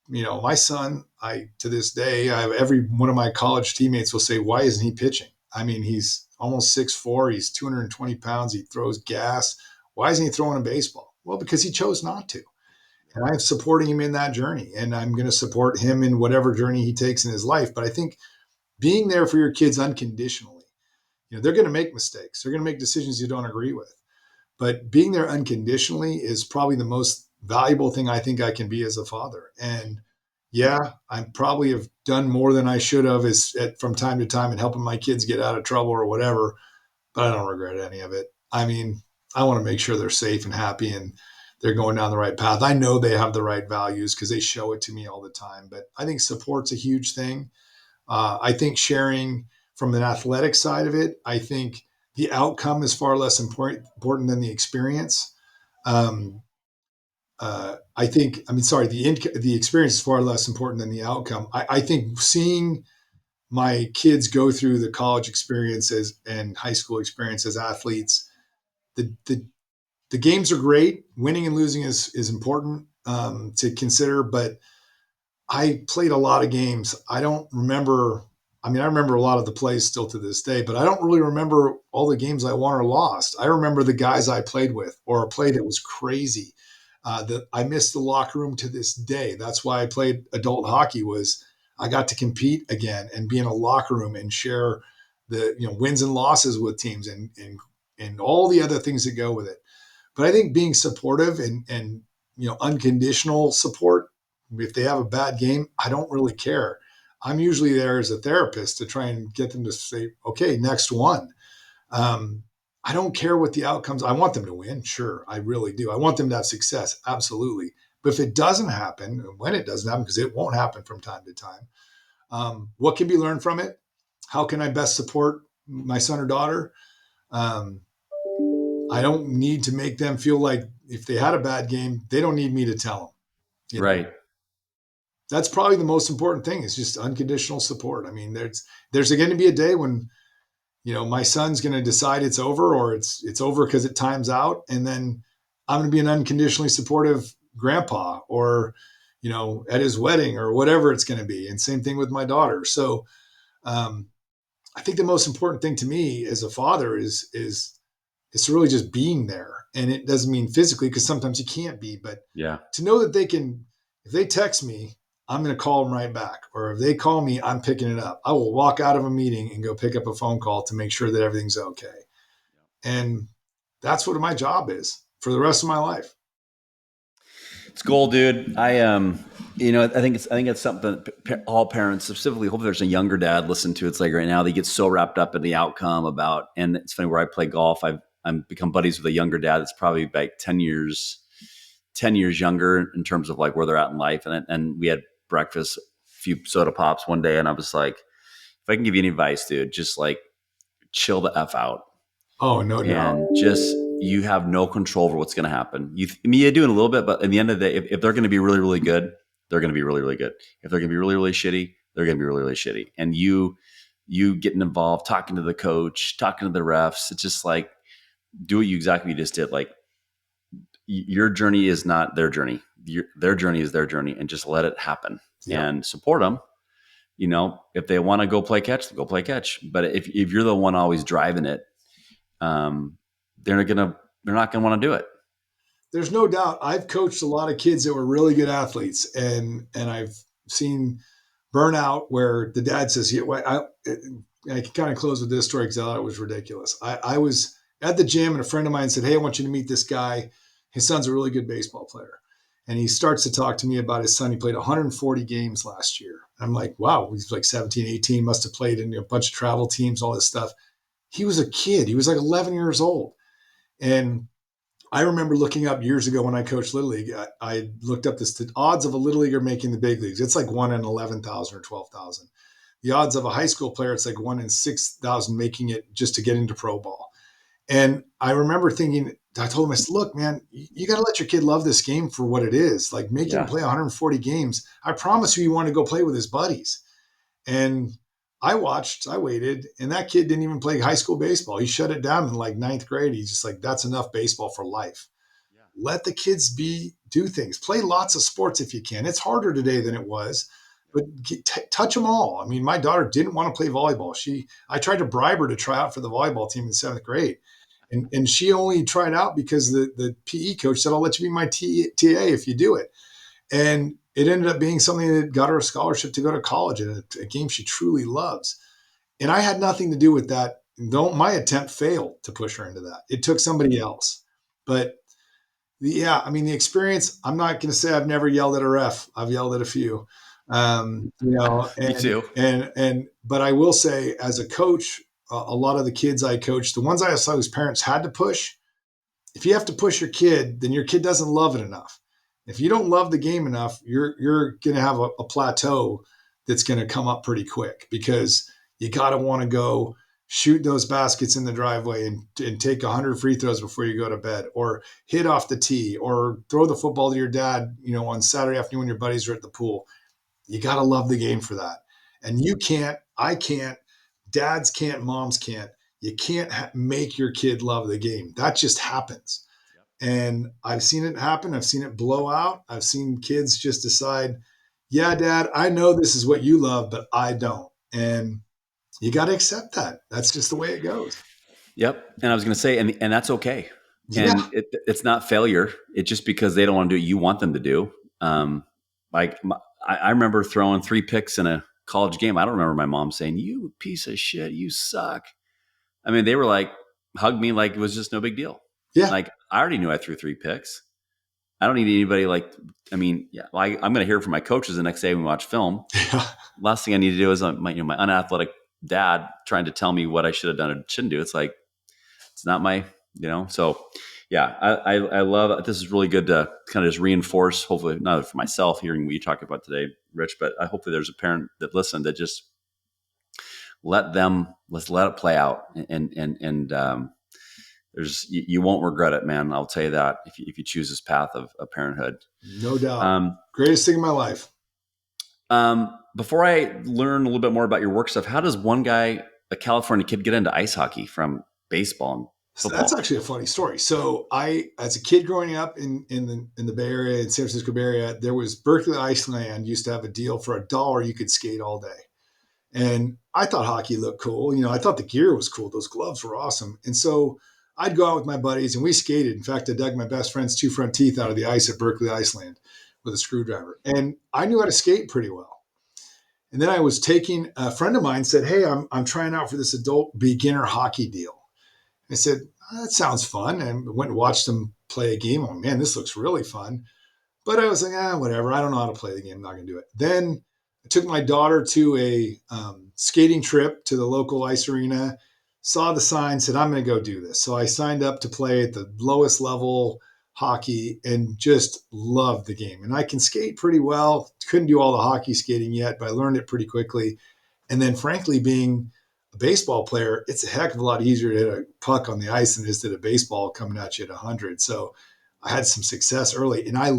my son, I to this day, I have every one of my college teammates will say, why isn't he pitching? I mean, he's almost 6'4", he's 220 pounds, he throws gas. Why isn't he throwing a baseball? Well, because he chose not to. And I'm supporting him in that journey. And I'm going to support him in whatever journey he takes in his life. But I think being there for your kids unconditionally, they're going to make mistakes. They're going to make decisions you don't agree with. But being there unconditionally is probably the most valuable thing I think I can be as a father. And yeah, I probably have done more than I should have from time to time in helping my kids get out of trouble or whatever, but I don't regret any of it. I mean, I want to make sure they're safe and happy and they're going down the right path. I know they have the right values because they show it to me all the time, but I think support's a huge thing. I think sharing from an athletic side of it, I think the outcome is far less important than the experience. Um, the experience is far less important than the outcome. I think seeing my kids go through the college experiences and high school experience as athletes, the, the, the games are great. Winning and losing is important to consider, but I played a lot of games. I don't remember. I mean, I remember a lot of the plays still to this day, but I don't really remember all the games I won or lost. I remember the guys I played with or a play that was crazy. I miss the locker room to this day. That's why I played adult hockey. Was I got to compete again and be in a locker room and share the wins and losses with teams and all the other things that go with it. But I think being supportive and unconditional support. If they have a bad game, I don't really care. I'm usually there as a therapist to try and get them to say, okay, next one. Um, I don't care what the outcomes. I want them to win. Sure, I really do. I want them to have success. Absolutely. But if it doesn't happen, when it doesn't happen, because it won't happen from time to time, what can be learned from it? How can I best support my son or daughter? Um, I don't need to make them feel like if they had a bad game, they don't need me to tell them. Right. That's probably the most important thing is just unconditional support. I mean, there's going to be a day when my son's going to decide it's over or it's over because it times out, and then I'm going to be an unconditionally supportive grandpa or at his wedding or whatever it's going to be. And same thing with my daughter. So um, I think the most important thing to me as a father is it's really just being there. And it doesn't mean physically because sometimes you can't be, but Yeah. to know that they can, if they text me, I'm going to call them right back. Or if they call me, I'm picking it up. I will walk out of a meeting and go pick up a phone call to make sure that everything's okay. And that's what my job is for the rest of my life. It's gold, dude. I think it's something that all parents, specifically, hopefully there's a younger dad listen to. It's like right now they get so wrapped up in the outcome about, and it's funny where I play golf. I'm become buddies with a younger dad that's probably like 10 years younger in terms of like where they're at in life. And we had breakfast, a few soda pops one day, and I was like, if I can give you any advice, dude, just like chill the f out Oh, no doubt. and just you have no control over what's going to happen. You do it a little bit, but at the end of the day, if they're going to be really, really good, they're going to be really, really good. If they're going to be really, really shitty, they're going to be really, really shitty. And you getting involved, talking to the coach, talking to the refs, it's just like do what you exactly just did. Like your journey is not their journey. Their journey is their journey, and just let it happen Yep. and support them. If they want to go play catch, go play catch. But if you're the one always driving it, um, they're not gonna want to do it. There's no doubt. I've coached a lot of kids that were really good athletes, and I've seen burnout where the dad says, "Yeah, well, I can kind of close with this story because I thought it was ridiculous." I was at the gym and a friend of mine said, "Hey, I want you to meet this guy. His son's a really good baseball player." And he starts to talk to me about his son. He played 140 games last year. I'm like, wow, he's like 17, 18, must have played in a bunch of travel teams, all this stuff. He was a kid. He was like 11 years old. And I remember looking up years ago when I coached Little League, I looked up the odds of a Little Leaguer making the big leagues. It's like 1 in 11,000 or 12,000. The odds of a high school player, it's like 1 in 6,000 making it just to get into pro ball. And I remember thinking, I told him, I said, look, man, you got to let your kid love this game for what it is. Like make him Yeah. play 140 games. I promise you, he wanted to go play with his buddies. And I waited, and that kid didn't even play high school baseball. He shut it down in like ninth grade. He's just like, that's enough baseball for life. Yeah. Let the kids do things. Play lots of sports if you can. It's harder today than it was, but touch them all. I mean, my daughter didn't want to play volleyball. I tried to bribe her to try out for the volleyball team in seventh grade. And she only tried out because the PE coach said, I'll let you be my TA if you do it. And it ended up being something that got her a scholarship to go to college in a game she truly loves. And I had nothing to do with that. Don't my attempt failed to push her into that. It took somebody else. But yeah, I mean the experience. I'm not going to say I've never yelled at a ref. I've yelled at a few, Me too. but I will say as a coach, a lot of the kids I coached, the ones I saw whose parents had to push, if you have to push your kid, then your kid doesn't love it enough. If you don't love the game enough, you're going to have a plateau that's going to come up pretty quick because you got to want to go shoot those baskets in the driveway and take 100 free throws before you go to bed, or hit off the tee, or throw the football to your dad, on Saturday afternoon when your buddies are at the pool. You got to love the game for that. And you can't, I can't, dads can't, moms can't. You can't make your kid love the game. That just happens. Yep. And I've seen it happen. I've seen it blow out. I've seen kids just decide, yeah, dad, I know this is what you love, but I don't. And you got to accept that. That's just the way it goes. Yep. And I was going to say, and that's okay. Yeah. and it's not failure. It's just because they don't want to do what you want them to do. Um, like I remember throwing 3 picks in a college game. I don't remember my mom saying, "You piece of shit, you suck." I mean, they were like, hugged me like it was just no big deal. Yeah. Like I already knew I threw 3 picks. I don't need anybody like. I mean, yeah, I'm going to hear from my coaches the next day when we watch film. Yeah. Last thing I need to do is my unathletic dad trying to tell me what I should have done or shouldn't do. It's like it's not my So yeah, I love it. This is really good to kind of just reinforce. Hopefully, not for myself hearing what you talk about today, Rich, but I hopefully there's a parent that listened that just let's let it play out and you won't regret it, man. I'll tell you that if you choose this path of parenthood. No doubt. Um, Greatest thing in my life. Before I learn a little bit more about your work stuff, how does one guy, a California kid, get into ice hockey from baseball and So that's football? actually a funny story. So as a kid growing up in the Bay Area, in San Francisco Bay Area, there was Berkeley Iceland used to have a deal for $1 you could skate all day. And I thought hockey looked cool. I thought the gear was cool. Those gloves were awesome. And so I'd go out with my buddies and we skated. In fact, I dug my best friend's 2 front teeth out of the ice at Berkeley Iceland with a screwdriver. And I knew how to skate pretty well. And then I was taking a friend of mine said, "Hey, I'm trying out for this adult beginner hockey deal." I said, "Oh, that sounds fun." And went and watched them play a game. Oh man, this looks really fun. But I was like, whatever. I don't know how to play the game. I'm not going to do it. Then I took my daughter to a skating trip to the local ice arena, saw the sign, said, "I'm going to go do this." So I signed up to play at the lowest level hockey and just loved the game. And I can skate pretty well. Couldn't do all the hockey skating yet, but I learned it pretty quickly. And then, frankly, being a baseball player, it's a heck of a lot easier to hit a puck on the ice than it is to hit a baseball coming at you at 100. So I had some success early, and I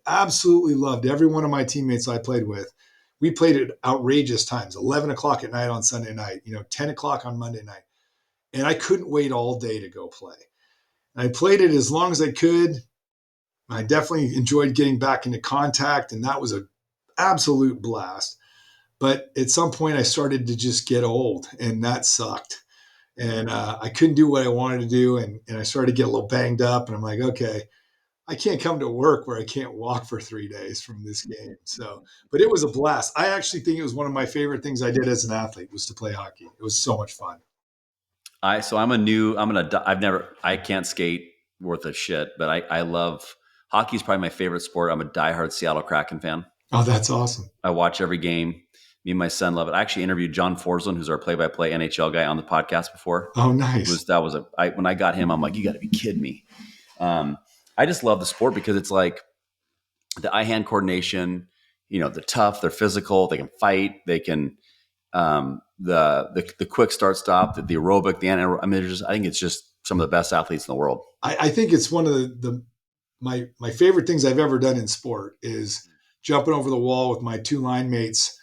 absolutely loved every one of my teammates I played with. We played at outrageous times, 11 o'clock at night on Sunday night, 10 o'clock on Monday night. And I couldn't wait all day to go play. And I played it as long as I could. I definitely enjoyed getting back into contact, and that was an absolute blast. But at some point, I started to just get old, and that sucked. And I couldn't do what I wanted to do, and I started to get a little banged up. And I'm like, okay, I can't come to work where I can't walk for 3 days from this game. So, but it was a blast. I actually think it was one of my favorite things I did as an athlete was to play hockey. It was so much fun. I can't skate worth a shit, but I love hockey's probably my favorite sport. I'm a diehard Seattle Kraken fan. Oh, that's awesome. I watch every game. Me and my son love it. I actually interviewed John Forslund, who's our play-by-play NHL guy, on the podcast before. Oh, nice. When I got him, I'm like, you got to be kidding me. I just love the sport because it's like the eye-hand coordination. They're tough, they're physical, they can fight, they can the quick start stop, the aerobic, I mean, I think it's just some of the best athletes in the world. I think it's one of my favorite things I've ever done in sport is jumping over the wall with my 2 line mates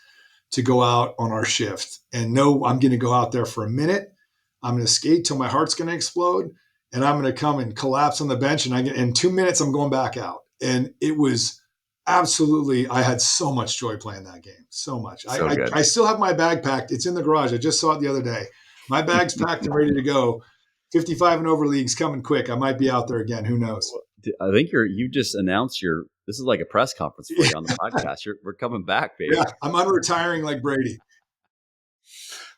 to go out on our shift and know I'm going to go out there for a minute. I'm going to skate till my heart's going to explode, and I'm going to come and collapse on the bench. And in 2 minutes, I'm going back out. And it was absolutely, I had so much joy playing that game. So much. So good. I still have my bag packed. It's in the garage. I just saw it the other day. My bag's packed and ready to go. 55 and over leagues coming quick. I might be out there again. Who knows? I think you just announced this is like a press conference for you on the podcast. We're coming back, baby. Yeah, I'm unretiring like Brady.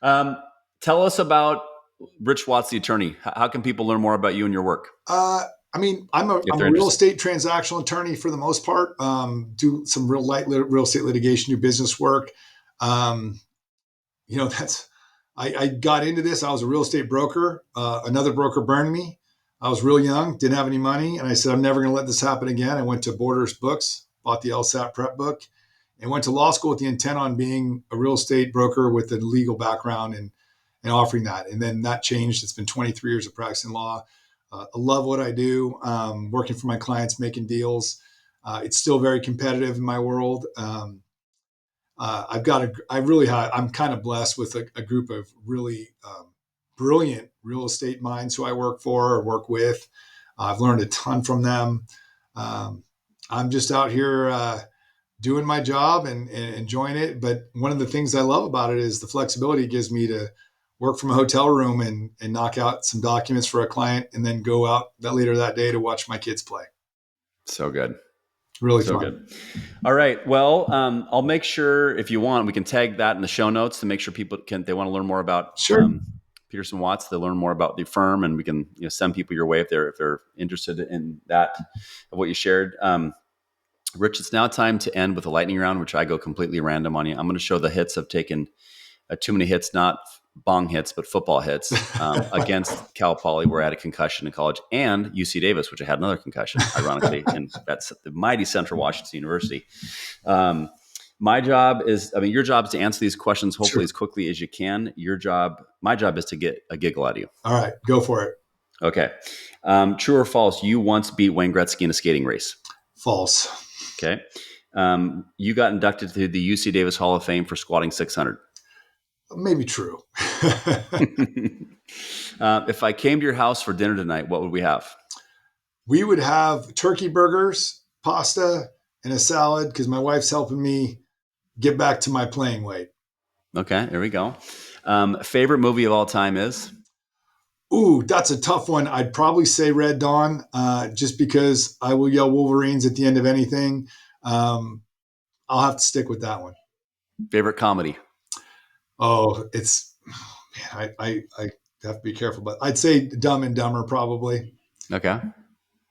Tell us about Rich Watts, the attorney. How can people learn more about you and your work? I'm a real estate transactional attorney for the most part. Do some real light real estate litigation, do business work. I got into this. I was a real estate broker. Another broker burned me. I was real young, didn't have any money, and I said, I'm never going to let this happen again. I went to Borders Books, bought the LSAT prep book, and went to law school with the intent on being a real estate broker with a legal background and offering that. And then that changed. It's been 23 years of practicing law. I love what I do, working for my clients, making deals. It's still very competitive in my world. I'm kind of blessed with a group of really brilliant real estate minds who I work for or work with. I've learned a ton from them. I'm just out here doing my job and enjoying it. But one of the things I love about it is the flexibility it gives me to work from a hotel room and knock out some documents for a client and then go out that later that day to watch my kids play. So good. Really So fun. good. All right. Well, I'll make sure if you want, we can tag that in the show notes to make sure people they want to learn more about Sure. Peterson Watts. They learn more about the firm, and we can send people your way if they're interested in that of what you shared. Rich, it's now time to end with a lightning round, which I go completely random on you. I'm going to show the hits I've taken. Too many hits, not bong hits, but football hits against Cal Poly, where I had a concussion in college, and UC Davis, which I had another concussion, ironically, and that's the mighty Central Washington University. My job is, your job is to answer these questions hopefully Sure. as quickly as you can. My job is to get a giggle out of you. All right, go for it. Okay. True or false, you once beat Wayne Gretzky in a skating race. False. Okay. You got inducted to the UC Davis Hall of Fame for squatting 600. Maybe true. If I came to your house for dinner tonight, what would we have? We would have turkey burgers, pasta, and a salad because my wife's helping me get back to my playing weight. Okay, there we go. Favorite movie of all time is? Ooh, that's a tough one. I'd probably say Red Dawn, just because I will yell Wolverines at the end of anything. I'll have to stick with that one. Favorite comedy? Oh, man, I have to be careful, but I'd say Dumb and Dumber probably. Okay,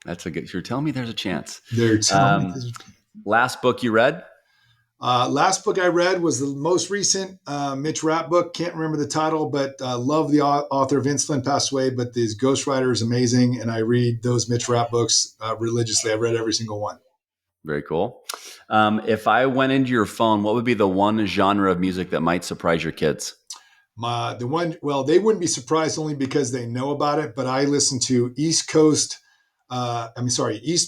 that's a good. You're telling me there's a chance. They're telling me Last book you read? Last book I read was the most recent Mitch Rapp book. Can't remember the title, but love the author. Vince Flynn passed away, but his ghostwriter is amazing, and I read those Mitch Rapp books religiously. I've read every single one. Very cool. If I went into your phone, what would be the one genre of music that might surprise your kids? They wouldn't be surprised only because they know about it, but I listen to East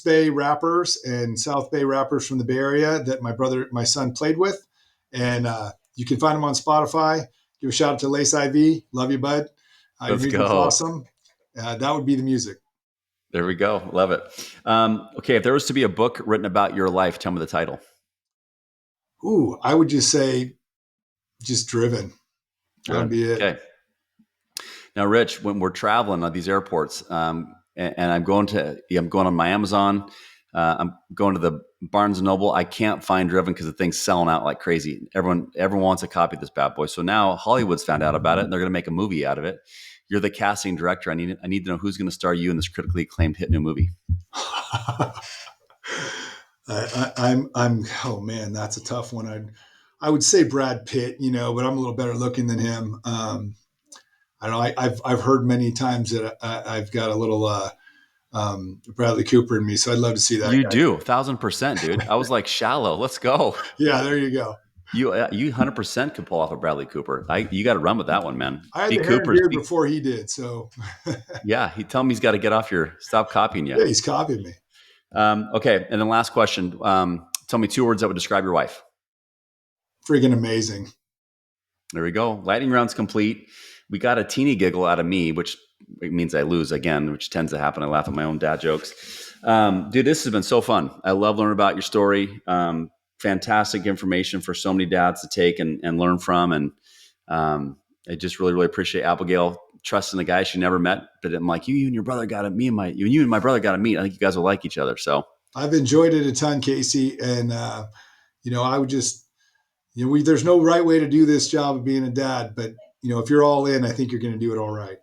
Bay rappers and South Bay rappers from the Bay Area that my son played with. And you can find them on Spotify. Give a shout out to Lace IV. Love you, bud. Your Let's music's go. awesome. That would be the music. There we go. Love it. Okay, if there was to be a book written about your life, tell me the title. Ooh, I would just say just Driven. That would be it. Okay. Now, Rich, when we're traveling on these airports, and I'm going on my Amazon, I'm going to the Barnes and Noble. I can't find Driven because the thing's selling out like crazy. Everyone wants a copy of this bad boy. So now Hollywood's found out about it, and they're going to make a movie out of it. You're the casting director. I need to know who's going to star you in this critically acclaimed hit new movie. Oh man, that's a tough one. I would say Brad Pitt, but I'm a little better looking than him. I don't know. I've heard many times that I've got a little Bradley Cooper in me, so I'd love to see that. You do 1,000%, dude. I was like, Shallow. Let's go. Yeah, there you go. You 100% could pull off a Bradley Cooper. You got to run with that one, man. I had the hair and beard before he did, so yeah. Tell him he's got to get off stop copying you. Yeah, he's copying me. Okay, and then last question. Tell me 2 words that would describe your wife. Friggin' amazing. There we go. Lightning round's complete. We got a teeny giggle out of me, which means I lose again, which tends to happen. I laugh at my own dad jokes. Dude, this has been so fun. I love learning about your story. Fantastic information for so many dads to take and learn from. And I just really, really appreciate Abigail trusting the guy she never met. But I'm like, you and your brother got to meet. You and my brother got to meet. I think you guys will like each other. So I've enjoyed it a ton, Casey. And, I would just, there's no right way to do this job of being a dad. But, if you're all in, I think you're going to do it all right.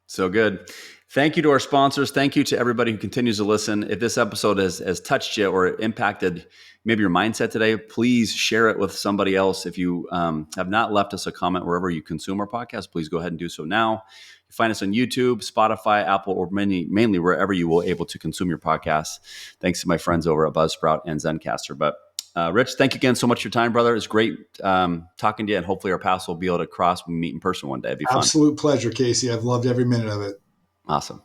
So good. Thank you to our sponsors. Thank you to everybody who continues to listen. If this episode has touched you or impacted maybe your mindset today, please share it with somebody else. If you have not left us a comment wherever you consume our podcast, please go ahead and do so now. You find us on YouTube, Spotify, Apple, or mainly wherever you will able to consume your podcast. Thanks to my friends over at Buzzsprout and Zencaster. But Rich, thank you again so much for your time, brother. It's great talking to you, and hopefully our paths will be able to cross when we meet in person one day. It'd be fun. Absolute pleasure, Casey. I've loved every minute of it. Awesome.